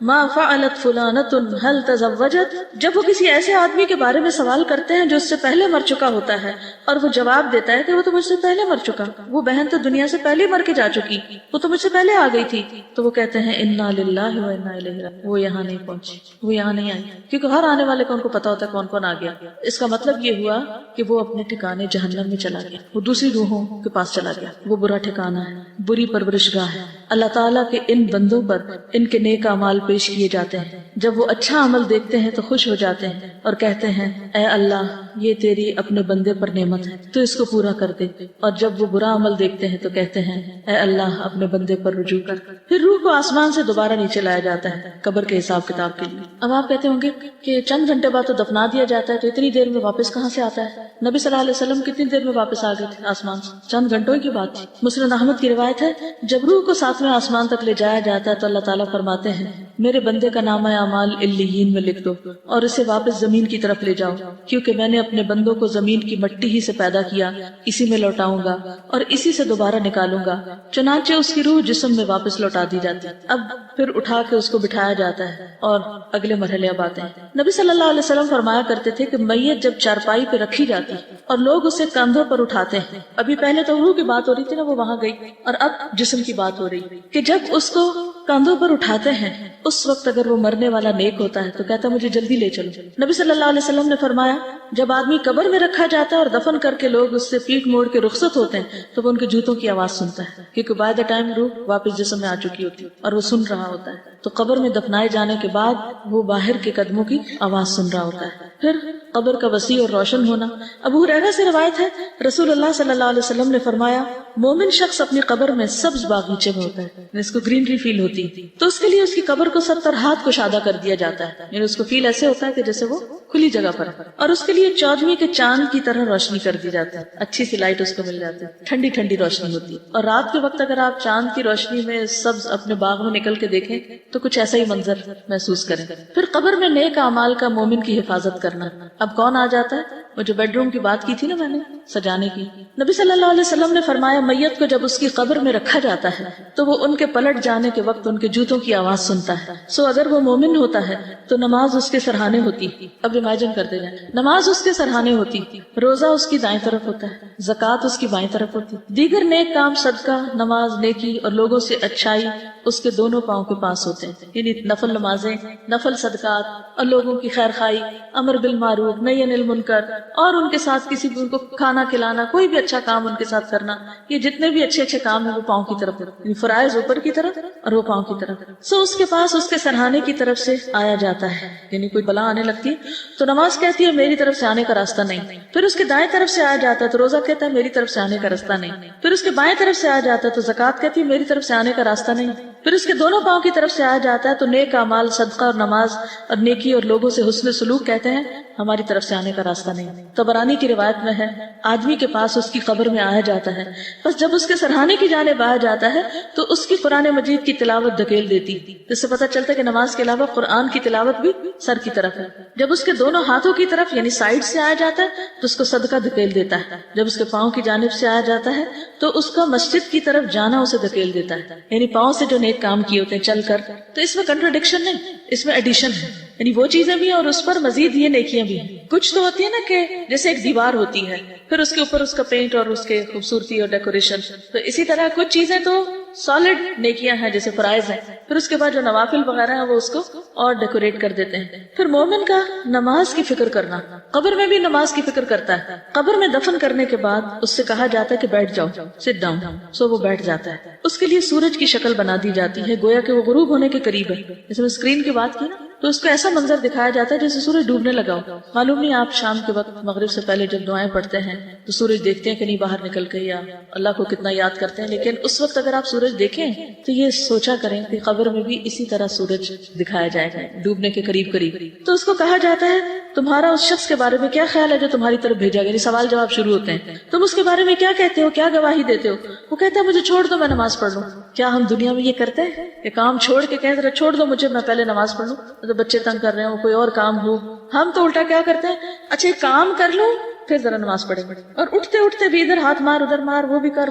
ما فعلت فلانۃ هل تزوجت۔ جب وہ کسی ایسے آدمی کے بارے میں سوال کرتے ہیں جو اس سے پہلے مر چکا ہوتا ہے، اور وہ جواب دیتا ہے کہ وہ تو مجھ سے پہلے مر چکا، وہ بہن تو دنیا سے پہلے مر کے جا چکی، وہ تو مجھ سے پہلے آ گئی تھی، تو وہ کہتے ہیں انا للہ و انا الیہ راجعون، وہ یہاں نہیں پہنچی، وہ یہاں نہیں آئی، کیونکہ ہر آنے والے کو ان کو پتا ہوتا ہے کون کون آ گیا۔ اس کا مطلب یہ ہوا کہ وہ اپنے ٹھکانے جہنم میں چلا گیا، وہ دوسری روحوں کے پاس چلا گیا، وہ برا ٹھکانہ ہے، بری پرورش گاہ ہے۔ اللہ تعالیٰ کے ان بندوں پر ان کے نیک اعمال پیش کیے جاتے ہیں، جب وہ اچھا عمل دیکھتے ہیں تو خوش ہو جاتے ہیں اور کہتے ہیں اے اللہ یہ تیری اپنے بندے پر نعمت ہے، تو اس کو پورا کر دے۔ اور جب وہ برا عمل دیکھتے ہیں تو کہتے ہیں اے اللہ اپنے بندے پر رجوع کر۔ پھر روح کو آسمان سے دوبارہ نیچے لایا جاتا ہے قبر کے حساب کتاب کے لیے۔ اب آپ کہتے ہوں گے کہ چند گھنٹے بعد تو دفنا دیا جاتا ہے، تو اتنی دیر میں واپس کہاں سے آتا ہے؟ نبی صلی اللہ علیہ وسلم کتنی دیر میں واپس آ گئے تھے آسمان سے؟ چند گھنٹوں کی بات تھی۔ مسند احمد کی روایت ہے جب روح کو ساتویں آسمان تک لے جایا جاتا ہے تو اللہ تعالیٰ فرماتے ہیں میرے بندے کا نامہ اعمال علیین میں لکھ دو اور اسے واپس زمین کی طرف لے جاؤ، کیونکہ میں نے اپنے بندوں کو زمین کی مٹی ہی سے پیدا کیا، اسی میں لوٹاؤں گا اور اسی سے دوبارہ نکالوں گا۔ چنانچہ اس کی روح جسم میں واپس لوٹا دی جاتی، اب پھر اٹھا کے اس کو بٹھایا جاتا ہے اور اگلے مرحلے اب آتے ہیں۔ نبی صلی اللہ علیہ وسلم فرمایا کرتے تھے کہ میت جب چارپائی پہ رکھی جاتی اور لوگ اسے کندھوں پر اٹھاتے ہیں، ابھی پہلے تو روح کی بات ہو رہی تھی نا، وہ وہاں گئی، اور اب جسم کی بات ہو رہی کہ جب اس کو کندھوں پر اٹھاتے ہیں اس وقت اگر وہ مرنے والا نیک ہوتا ہے تو کہتا مجھے جلدی لے چلو۔ نبی صلی اللہ علیہ وسلم نے فرمایا جب آدمی قبر میں رکھا جاتا ہے اور دفن کر کے لوگ اس سے پیٹ موڑ کے رخصت ہوتے ہیں تو وہ ان کے جوتوں کی آواز سنتا ہے، کیونکہ بائی دا ٹائم روح واپس جسم میں آ چکی ہوتی ہے اور وہ سن رہا ہوتا ہے۔ تو قبر میں دفنائے جانے کے بعد وہ باہر کے قدموں کی آواز سن رہا ہوتا ہے۔ پھر قبر کا وسیع اور روشن ہونا۔ ابو ہریرہ سے روایت ہے رسول اللہ صلی اللہ علیہ وسلم نے فرمایا مومن شخص اپنی قبر میں سبز باغیچے میں ہوتا ہے، اس کو گرینری فیل ہوتی ہے، تو اس کے لیے اس کی قبر کو 70 ہاتھ کشادہ کر دیا جاتا ہے، یعنی اس کو فیل ایسے ہوتا ہے کہ جیسے وہ کھلی جگہ پر ہے، اور اس کے لیے 14ویں کے چاند کی طرح روشنی کر دی جاتی ہے، اچھی سی لائٹ اس کو مل جاتی ہے، ٹھنڈی ٹھنڈی روشنی ہوتی ہے۔ اور رات کے وقت اگر آپ چاند کی روشنی میں سبز اپنے باغ میں نکل کے دیکھیں تو کچھ ایسا ہی منظر محسوس کریں۔ پھر قبر میں نیک اعمال کا مومن کی حفاظت کرنا۔ اب کون آ جاتا ہے؟ وہ جو بیڈ روم کی بات کی تھی نا میں نے سجانے کی، نبی صلی اللہ علیہ وسلم نے فرمایا میت کو جب اس کی قبر میں رکھا جاتا ہے تو وہ ان کے پلٹ جانے کے وقت ان کے جوتوں کی آواز سنتا ہے۔ سو اگر وہ مومن ہوتا ہے تو نماز اس کے سرہانے ہوتی، اب امیجن کرتے جائیں، نماز اس کے سرہانے ہوتی، روزہ اس کی دائیں طرف ہوتا ہے، زکوٰۃ اس کی بائیں طرف ہوتی، دیگر نیک کام صدقہ، نماز، نیکی اور لوگوں سے اچھائی اس کے دونوں پاؤں کے پاس ہوتے ہیں، یعنی نفل نمازیں، نفل صدقات اور لوگوں کی خیر خواہی، امر بالمعروف، نہی عن المنکر، اور ان کے ساتھ کسی کو کھانا کھلانا، کوئی بھی اچھا کام ان کے ساتھ کرنا، یہ جتنے بھی اچھے اچھے کام ہیں وہ پاؤں کی طرف ہوتے ہیں، فرائض اوپر کی طرف اور وہ پاؤں کی طرف۔ سو اس کے پاس اس کے سرہانے کی طرف سے آیا جاتا ہے، یعنی کوئی بلا آنے لگتی ہے تو نماز کہتی ہے میری طرف سے آنے کا راستہ نہیں، پھر اس کے دائیں طرف سے آیا جاتا ہے تو روزہ کہتا ہے میری طرف سے آنے کا راستہ نہیں، پھر اس کے بائیں طرف سے آیا جاتا ہے تو زکوٰۃ کہتی ہے میری طرف سے آنے کا راستہ نہیں، پھر اس کے دونوں پاؤں کی طرف سے آیا جاتا ہے تو نیک اعمال، صدقہ اور نماز اور نیکی اور لوگوں سے حسن سلوک کہتے ہیں ہماری طرف سے آنے کا راستہ نہیں۔ طبرانی کی روایت میں ہے آدمی کے پاس اس کی قبر میں آیا جاتا ہے، بس جب اس کے سرہانے کی جانب آیا جاتا ہے تو اس کی قرآن مجید کی تلاوت دھکیل دیتی، جس سے پتہ چلتا ہے کہ نماز کے علاوہ قرآن کی تلاوت بھی سر کی طرف ہے۔ جب اس کے دونوں ہاتھوں کی طرف یعنی سائڈ سے آیا جاتا ہے تو اس کو صدقہ دھکیل دیتا ہے، جب اس کے پاؤں کی جانب سے آیا جاتا ہے تو اس کا مسجد کی طرف جانا اسے دھکیل دیتا ہے، یعنی پاؤں سے جو نیک کام کیے ہوتے ہیں چل کر۔ تو اس میں کنٹراڈکشن نہیں، اس میں ایڈیشن ہے، یعنی وہ چیزیں بھی اور اس پر مزید یہ نیکیاں بھی ہیں۔ کچھ تو ہوتی ہے نا کہ جیسے ایک دیوار ہوتی ہے پھر اس کے اوپر اس کا پینٹ اور اس کے خوبصورتی اور ڈیکوریشن، تو اسی طرح کچھ چیزیں تو سالڈ نیکیاں ہیں جیسے فرائض ہیں، پھر اس کے بعد جو نوافل وغیرہ ہیں وہ اس کو اور ڈیکوریٹ کر دیتے ہیں۔ پھر مومن کا نماز کی فکر کرنا، قبر میں بھی نماز کی فکر کرتا ہے۔ قبر میں دفن کرنے کے بعد اس سے کہا جاتا ہے کہ بیٹھ جاؤ، سٹ ڈاؤن، سو وہ بیٹھ جاتا ہے۔ اس کے لیے سورج کی شکل بنا دی جاتی ہے گویا کہ وہ غروب ہونے کے قریب ہے، جیسے میں اسکرین کی بات کی نا تو اس کو ایسا منظر دکھایا جاتا ہے جیسے سورج ڈوبنے لگا ہو۔ معلوم نہیں آپ شام کے وقت مغرب سے پہلے جب دعائیں پڑھتے ہیں تو سورج دیکھتے ہیں کہ نہیں باہر نکل کے، یا اللہ کو کتنا یاد کرتے ہیں، لیکن اس وقت اگر آپ سورج دیکھیں تو یہ سوچا کریں کہ قبر میں بھی اسی طرح سورج دکھایا جائے گا ڈوبنے کے قریب قریب۔ تو اس کو کہا جاتا ہے تمہارا اس شخص کے بارے میں کیا خیال ہے جو تمہاری طرف بھیجا گیا، یعنی سوال جواب شروع ہوتے ہیں، تم اس کے بارے میں کیا کہتے ہو، کیا گواہی دیتے ہو؟ وہ کہتا ہے مجھے چھوڑ دو میں نماز پڑھ لوں۔ کیا ہم دنیا میں یہ کرتے ہیں کہ کام چھوڑ کے کہتے ہیں چھوڑ دو مجھے میں پہلے نماز پڑھ لوں، تو بچے تنگ کر رہے ہیں کوئی اور کام ہو؟ ہم تو الٹا کیا کرتے ہیں، اچھا کام کر لوں پھر ذرا نماز پڑھیں گے، اور اٹھتے اٹھتے بھی ادھر ہاتھ مار ادھر مار، وہ بھی کر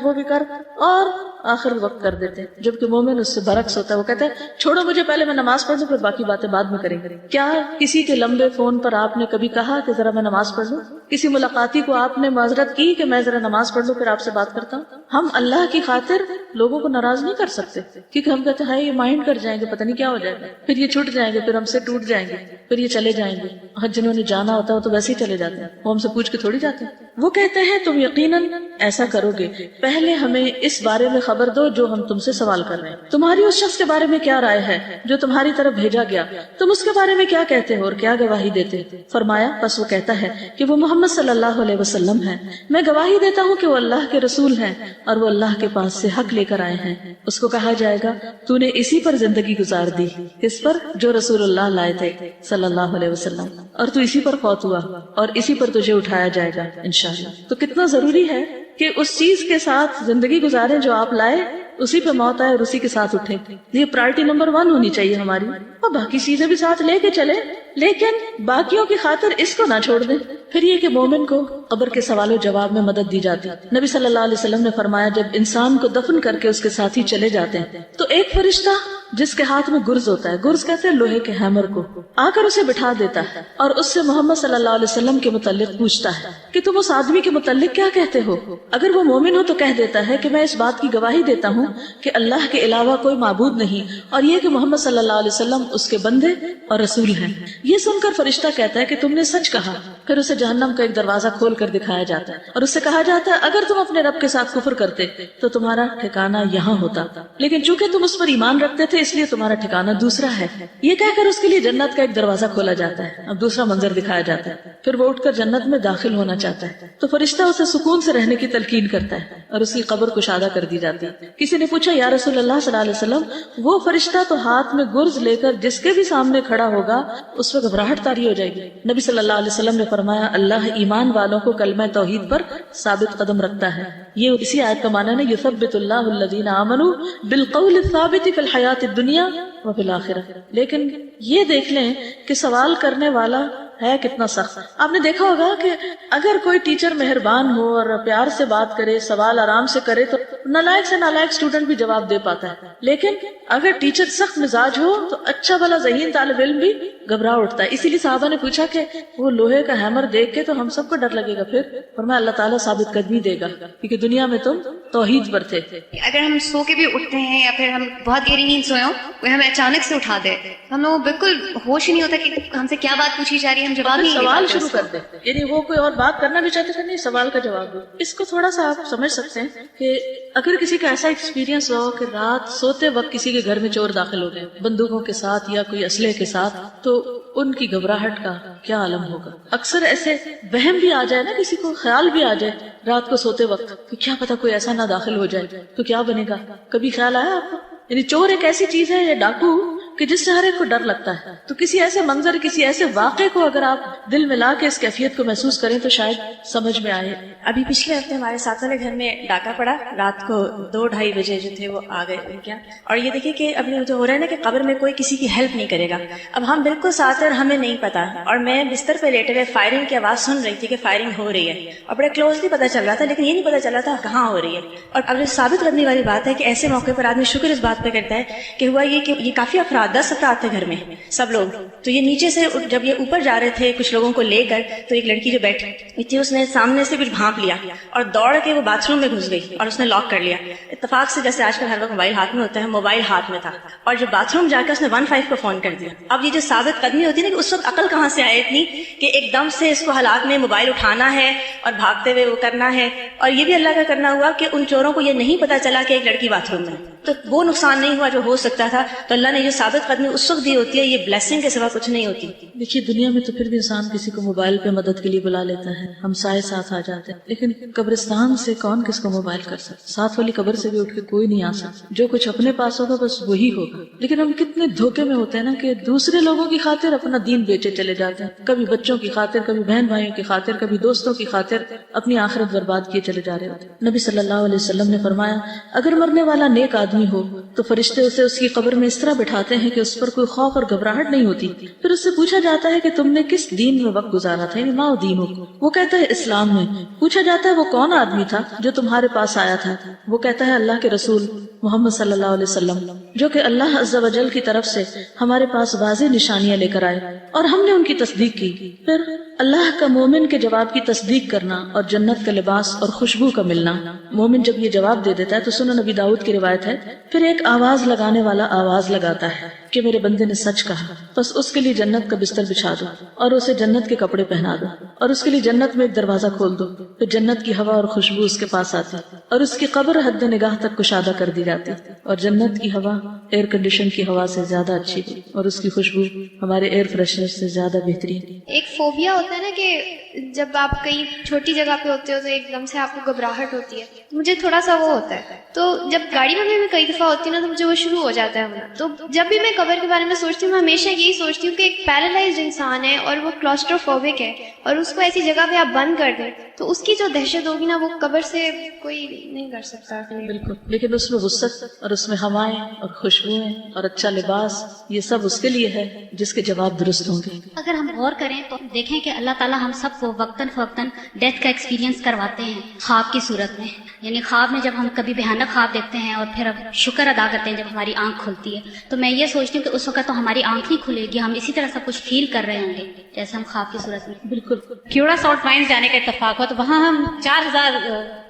اور آخر وقت کر دیتے ہیں، جبکہ مومن اس سے برعکس ہوتا ہے، وہ کہتا ہے چھوڑو مجھے پہلے میں نماز پڑھ لوں پھر باقی باتیں بعد میں کریں گے۔ کیا کسی کے لمبے فون پر آپ نے کبھی کہا کہ ذرا میں نماز پڑھ لوں؟ کسی ملاقاتی کو آپ نے معذرت کی کہ میں ذرا نماز پڑھ لوں پھر آپ سے بات کرتا ہوں؟ ہم اللہ کی خاطر لوگوں کو ناراض نہیں کر سکتے، کیونکہ ہم کہتے ہیں یہ مائنڈ کر جائیں گے، پتہ نہیں کیا ہو جائے گا، پھر یہ چھوٹ جائیں گے، پھر ہم سے ٹوٹ جائیں گے، پھر یہ چلے جائیں گے۔ جنہوں نے جانا ہوتا ہے تو ویسے ہی چلے جاتے ہیں، وہ ہم سے پوچھ کے تھوڑی جاتے ہیں۔ وہ کہتے ہیں تم یقیناً ایسا کرو گے پہلے ہمیں اس بارے میں خبر دو جو ہم تم سے سوال کر رہے ہیں. تمہاری اس شخص کے بارے میں کیا رائے ہے جو تمہاری طرف بھیجا گیا؟ تم اس کے بارے میں کیا کہتے ہو اور کیا گواہی دیتے؟ فرمایا پس وہ کہتا ہے کہ وہ محمد صلی اللہ علیہ وسلم ہے. میں گواہی دیتا ہوں کہ وہ اللہ کے رسول ہیں اور وہ اللہ کے پاس سے حق لے کر آئے ہیں. اس کو کہا جائے گا تو نے اسی پر زندگی گزار دی، اس پر جو رسول اللہ لائے تھے صلی اللہ علیہ وسلم، اور تو اسی پر فوت ہوا اور اسی پر تجھے اٹھایا جائے گا انشاءاللہ. تو کتنا ضروری ہے کہ اس چیز کے ساتھ زندگی گزاریں جو آپ لائے، اسی پہ موت آئے اور اسی کے ساتھ اٹھے. یہ پرائرٹی نمبر 1 ہونی چاہیے ہماری، اور باقی چیزیں بھی ساتھ لے کے چلے، لیکن باقیوں کی خاطر اس کو نہ چھوڑ دیں. پھر یہ کہ مومن کو قبر کے سوال و جواب میں مدد دی جاتی. نبی صلی اللہ علیہ وسلم نے فرمایا جب انسان کو دفن کر کے اس کے ساتھی چلے جاتے ہیں تو ایک فرشتہ جس کے ہاتھ میں گرز ہوتا ہے، گرز کہتے ہیں لوہے کے ہیمر کو، آ کر اسے بٹھا دیتا ہے اور اس سے محمد صلی اللہ علیہ وسلم کے متعلق پوچھتا ہے کہ تم اس آدمی کے متعلق کیا کہتے ہو؟ اگر وہ مومن ہو تو کہہ دیتا ہے کہ میں اس بات کی گواہی دیتا ہوں کہ اللہ کے علاوہ کوئی معبود نہیں اور یہ کہ محمد صلی اللہ علیہ وسلم اس کے بندے اور رسول ہیں. یہ سن کر فرشتہ کہتا ہے کہ تم نے سچ کہا. پھر اسے جہنم کا ایک دروازہ کھول کر دکھایا جاتا ہے اور اس سے کہا جاتا ہے اگر تم اپنے رب کے ساتھ کفر کرتے تو تمہارا ٹھکانہ یہاں ہوتا، لیکن چونکہ تم اس پر ایمان رکھتے تھے اس لیے تمہارا ٹھکانہ دوسرا ہے. یہ کہہ کر اس کے لیے جنت کا ایک دروازہ کھولا جاتا ہے. اب دوسرا منظر دکھایا جاتا ہے. پھر وہ اٹھ کر جنت میں داخل ہونا چاہتا ہے تو فرشتہ اسے سکون سے رہنے کی تلقین کرتا ہے اور اس کی قبر کشادہ کر دی جاتی ہے. کسی نے پوچھا یا رسول اللہ صلی اللہ علیہ وسلم وہ فرشتہ تو ہاتھ میں گرز لے کر جس کے بھی سامنے کھڑا ہوگا اس وقت گھبراہٹ طاری ہو جائے گی. نبی صلی اللہ علیہ وسلم نے فرمایا اللہ ایمان والوں کو کلمہ توحید پر ثابت قدم رکھتا ہے. یہ اسی آیت کا معنی ہے یثبت اللہ الذین آمنوا بالقول الثابت فی الحیات الدنیا وفی الآخرہ. لیکن یہ دیکھ لیں کہ سوال کرنے والا ہے کتنا سخت. آپ نے دیکھا ہوگا کہ اگر کوئی ٹیچر مہربان ہو اور پیار سے بات کرے، سوال آرام سے کرے تو نالائق سے نالائق اسٹوڈنٹ بھی جواب دے پاتا ہے. لیکن اگر ٹیچر سخت مزاج ہو تو اچھا بھلا ذہین طالب علم بھی گھبرا اٹھتا ہے. اسی لیے صحابہ نے پوچھا کہ وہ لوہے کا ہیمر دیکھ کے تو ہم سب کو ڈر لگے گا، پھر فرمایا اللہ تعالیٰ ثابت قدمی دے گا کیونکہ دنیا میں تم توحید پر تھے. اگر ہم سو کے بھی اٹھتے ہیں یا پھر ہم بہت گہری نیند سوئے ہوں وہ ہمیں اچانک سے اٹھا دے، ہم لوگوں کو بالکل ہوش ہی نہیں ہوتا کہ ہم سے کیا بات پوچھی جا رہی ہے، ہم جواب نہیں سوال شروع کر دیں. یعنی وہ کوئی اور بات کرنا بھی چاہتے تھے نہیں، سوال کا جواب دو. اس کو تھوڑا سا آپ سمجھ سکتے ہیں کہ اگر کسی کا ایسا ایکسپیرینس ہو کہ رات سوتے وقت کسی کے گھر میں چور داخل ہو گئے بندوقوں کے ساتھ یا کوئی اسلحے کے ساتھ، تو ان کی گھبراہٹ کا کیا عالم ہوگا. اکثر ایسے وہم بھی آ جائے نا، کسی کو خیال بھی آ جائے رات کو سوتے وقت کہ کیا پتا کوئی ایسا نہ داخل ہو جائے تو کیا بنے گا. کبھی خیال آیا آپ کو؟ یعنی چور ایک ایسی چیز ہے یا ڈاکو کہ جس سے ہر ایک کو ڈر لگتا ہے. تو کسی ایسے منظر، کسی ایسے واقعے کو اگر آپ دل میں لا کے اس کیفیت کو محسوس کریں تو شاید سمجھ میں آئے. ابھی پچھلے ہفتے ہمارے ساتھ والے گھر میں ڈاکہ پڑا، رات کو 2-2:30 بجے جو تھے وہ آ گئے ان کیا. اور یہ دیکھیے کہ ابھی جو ہو رہا ہے نا کہ قبر میں کوئی کسی کی ہیلپ نہیں کرے گا. اب ہم بالکل ساتھ اور ہمیں نہیں پتا، اور میں بستر پہ لیٹے ہوئے فائرنگ کی آواز سن رہی تھی کہ فائرنگ ہو رہی ہے اور بڑے کلوزلی پتا چل رہا تھا، لیکن یہ نہیں پتا چل رہا تھا کہاں ہو رہی ہے. اور اب یہ ثابت کرنے والی بات ہے کہ ایسے موقع پر آدمی شکر اس بات پہ کرتا ہے کہ ہوا یہ کہ یہ کافی افراد 10 افراد تھے گھر میں سب لوگ. تو یہ نیچے سے جب یہ اوپر جا رہے تھے کچھ لوگوں کو لے کر تو ایک لڑکی جو بیٹھی تھی اس نے سامنے سے کچھ بھانپ لیا اور دوڑ کے وہ باتھ روم میں گھس گئی اور اس نے لاک کر لیا. اتفاق سے جیسے آج کل ہر وقت موبائل ہاتھ میں ہوتا ہے، موبائل ہاتھ میں تھا اور جو باتھ روم جا کے اس نے 15 کو فون کر دیا. اب یہ جو ثابت قدمی ہوتی ہے نا کہ اس وقت عقل کہاں سے آئے اتنی کہ ایک دم سے اس کو حالات میں موبائل اٹھانا ہے اور بھاگتے ہوئے وہ کرنا ہے. اور یہ بھی اللہ کا کرنا ہوا کہ ان چوروں کو یہ نہیں پتا چلا کہ ایک لڑکی باتھ روم میں، تو وہ نقصان نہیں ہوا جو ہو سکتا تھا. تو اللہ نے یہ ثابت قدمی اس وقت دی ہوتی ہے، یہ بلیسنگ کے سوا کچھ نہیں ہوتی. دیکھیے دنیا میں تو پھر بھی انسان کسی کو موبائل پہ مدد کے لیے بلا لیتا ہے، ہم سائے ساتھ آ جاتے ہیں، لیکن قبرستان سے کون کس کو موبائل کر سکتا؟ ساتھ والی قبر سے بھی اٹھ کے کوئی نہیں آ سکتا. جو کچھ اپنے پاس ہوگا بس وہی ہوگا. لیکن ہم کتنے دھوکے میں ہوتے ہیں نا کہ دوسرے لوگوں کی خاطر اپنا دین بیچے چلے جاتے ہیں. کبھی بچوں کی خاطر، کبھی بہن بھائیوں کی خاطر، کبھی دوستوں کی خاطر اپنی آخرت برباد کیے چلے جا رہے ہوتے ہیں. نبی صلی اللہ علیہ وسلم نے فرمایا اگر مرنے والا نیک آدمی ہو تو فرشتے اسے اس کی قبر میں اس طرح بٹھاتے ہیں کہ اس پر کوئی خوف اور گھبراہٹ نہیں ہوتی. پھر اس سے پوچھا جاتا ہے کہ تم نے کس دین میں وقت گزارا تھا، یعنی ما دین ہو. وہ کہتا ہے اسلام میں. پوچھا جاتا ہے وہ کون آدمی تھا جو تمہارے پاس آیا تھا؟ وہ کہتا ہے اللہ کے رسول محمد صلی اللہ علیہ وسلم. جو کہ اللہ عز و جل کی طرف سے ہمارے پاس واضح نشانیاں لے کر آئے اور ہم نے ان کی تصدیق کی. پھر اللہ کا مومن کے جواب کی تصدیق کرنا اور جنت کا لباس اور خوشبو کا ملنا. مومن جب یہ جواب دے دیتا ہے تو سنن نبی داؤد کی روایت ہے پھر ایک آواز لگانے والا آواز لگاتا ہے کہ میرے بندے نے سچ کہا، بس اس کے لیے جنت کا بستر بچھا دو اور اسے جنت کے کپڑے پہنا دو اور اس کے لیے جنت میں ایک دروازہ کھول دو. پھر جنت کی ہوا اور خوشبو اس کے پاس آتی اور اس کی قبر حد نگاہ تک کشادہ کر دی جاتی اور جنت کی ہوا ایئر کنڈیشن کی ہوا سے زیادہ اچھی اور اس کی خوشبو ہمارے ایئر فریشنر سے زیادہ بہترین. ایک فوبیا ہوتا ہے نا کہ جب آپ کہیں چھوٹی جگہ پہ ہوتے ہو تو ایک دم سے آپ کو گھبراہٹ ہوتی ہے. مجھے تھوڑا سا وہ ہوتا ہے، تو جب گاڑی میں بھی میں کئی دفعہ ہوتی ہوں نا تو مجھے وہ شروع ہو جاتا ہے ہونا. تو جب بھی میں قبر کے بارے میں سوچتی ہوں میں ہمیشہ یہی سوچتی ہوں کہ ایک پیرالائزڈ انسان ہے اور وہ کلاسٹروفوبک ہے اور اس کو ایسی جگہ پہ آپ بند کر دیں تو اس کی جو دہشت ہوگی نا وہ قبر سے کوئی نہیں کر سکتا. بالکل، لیکن اس میں وسعت اور اس میں ہوائیں اور خوشبوئیں اور اچھا لباس، یہ سب اس کے لیے ہے جس کے جواب درست ہوں گے. اگر ہم غور کریں تو دیکھیں کہ اللہ تعالیٰ ہم سب کو وقتاً فوقتاً ڈیتھ کا ایکسپیرینس کرواتے ہیں خواب کی صورت میں. یعنی خواب میں جب ہم کبھی بھیانک خواب دیکھتے ہیں اور پھر اب شکر ادا کرتے ہیں جب ہماری آنکھ کھلتی ہے، تو میں یہ سوچتی ہوں کہ اس وقت تو ہماری آنکھ نہیں کھلے گی، ہم اسی طرح سب کچھ فیل کر رہے ہوں گے جیسے ہم خواب کی صورت میں. بالکل. کیوڑا سالٹ مائنز جانے کا اتفاق ہوا تو وہاں ہم 4000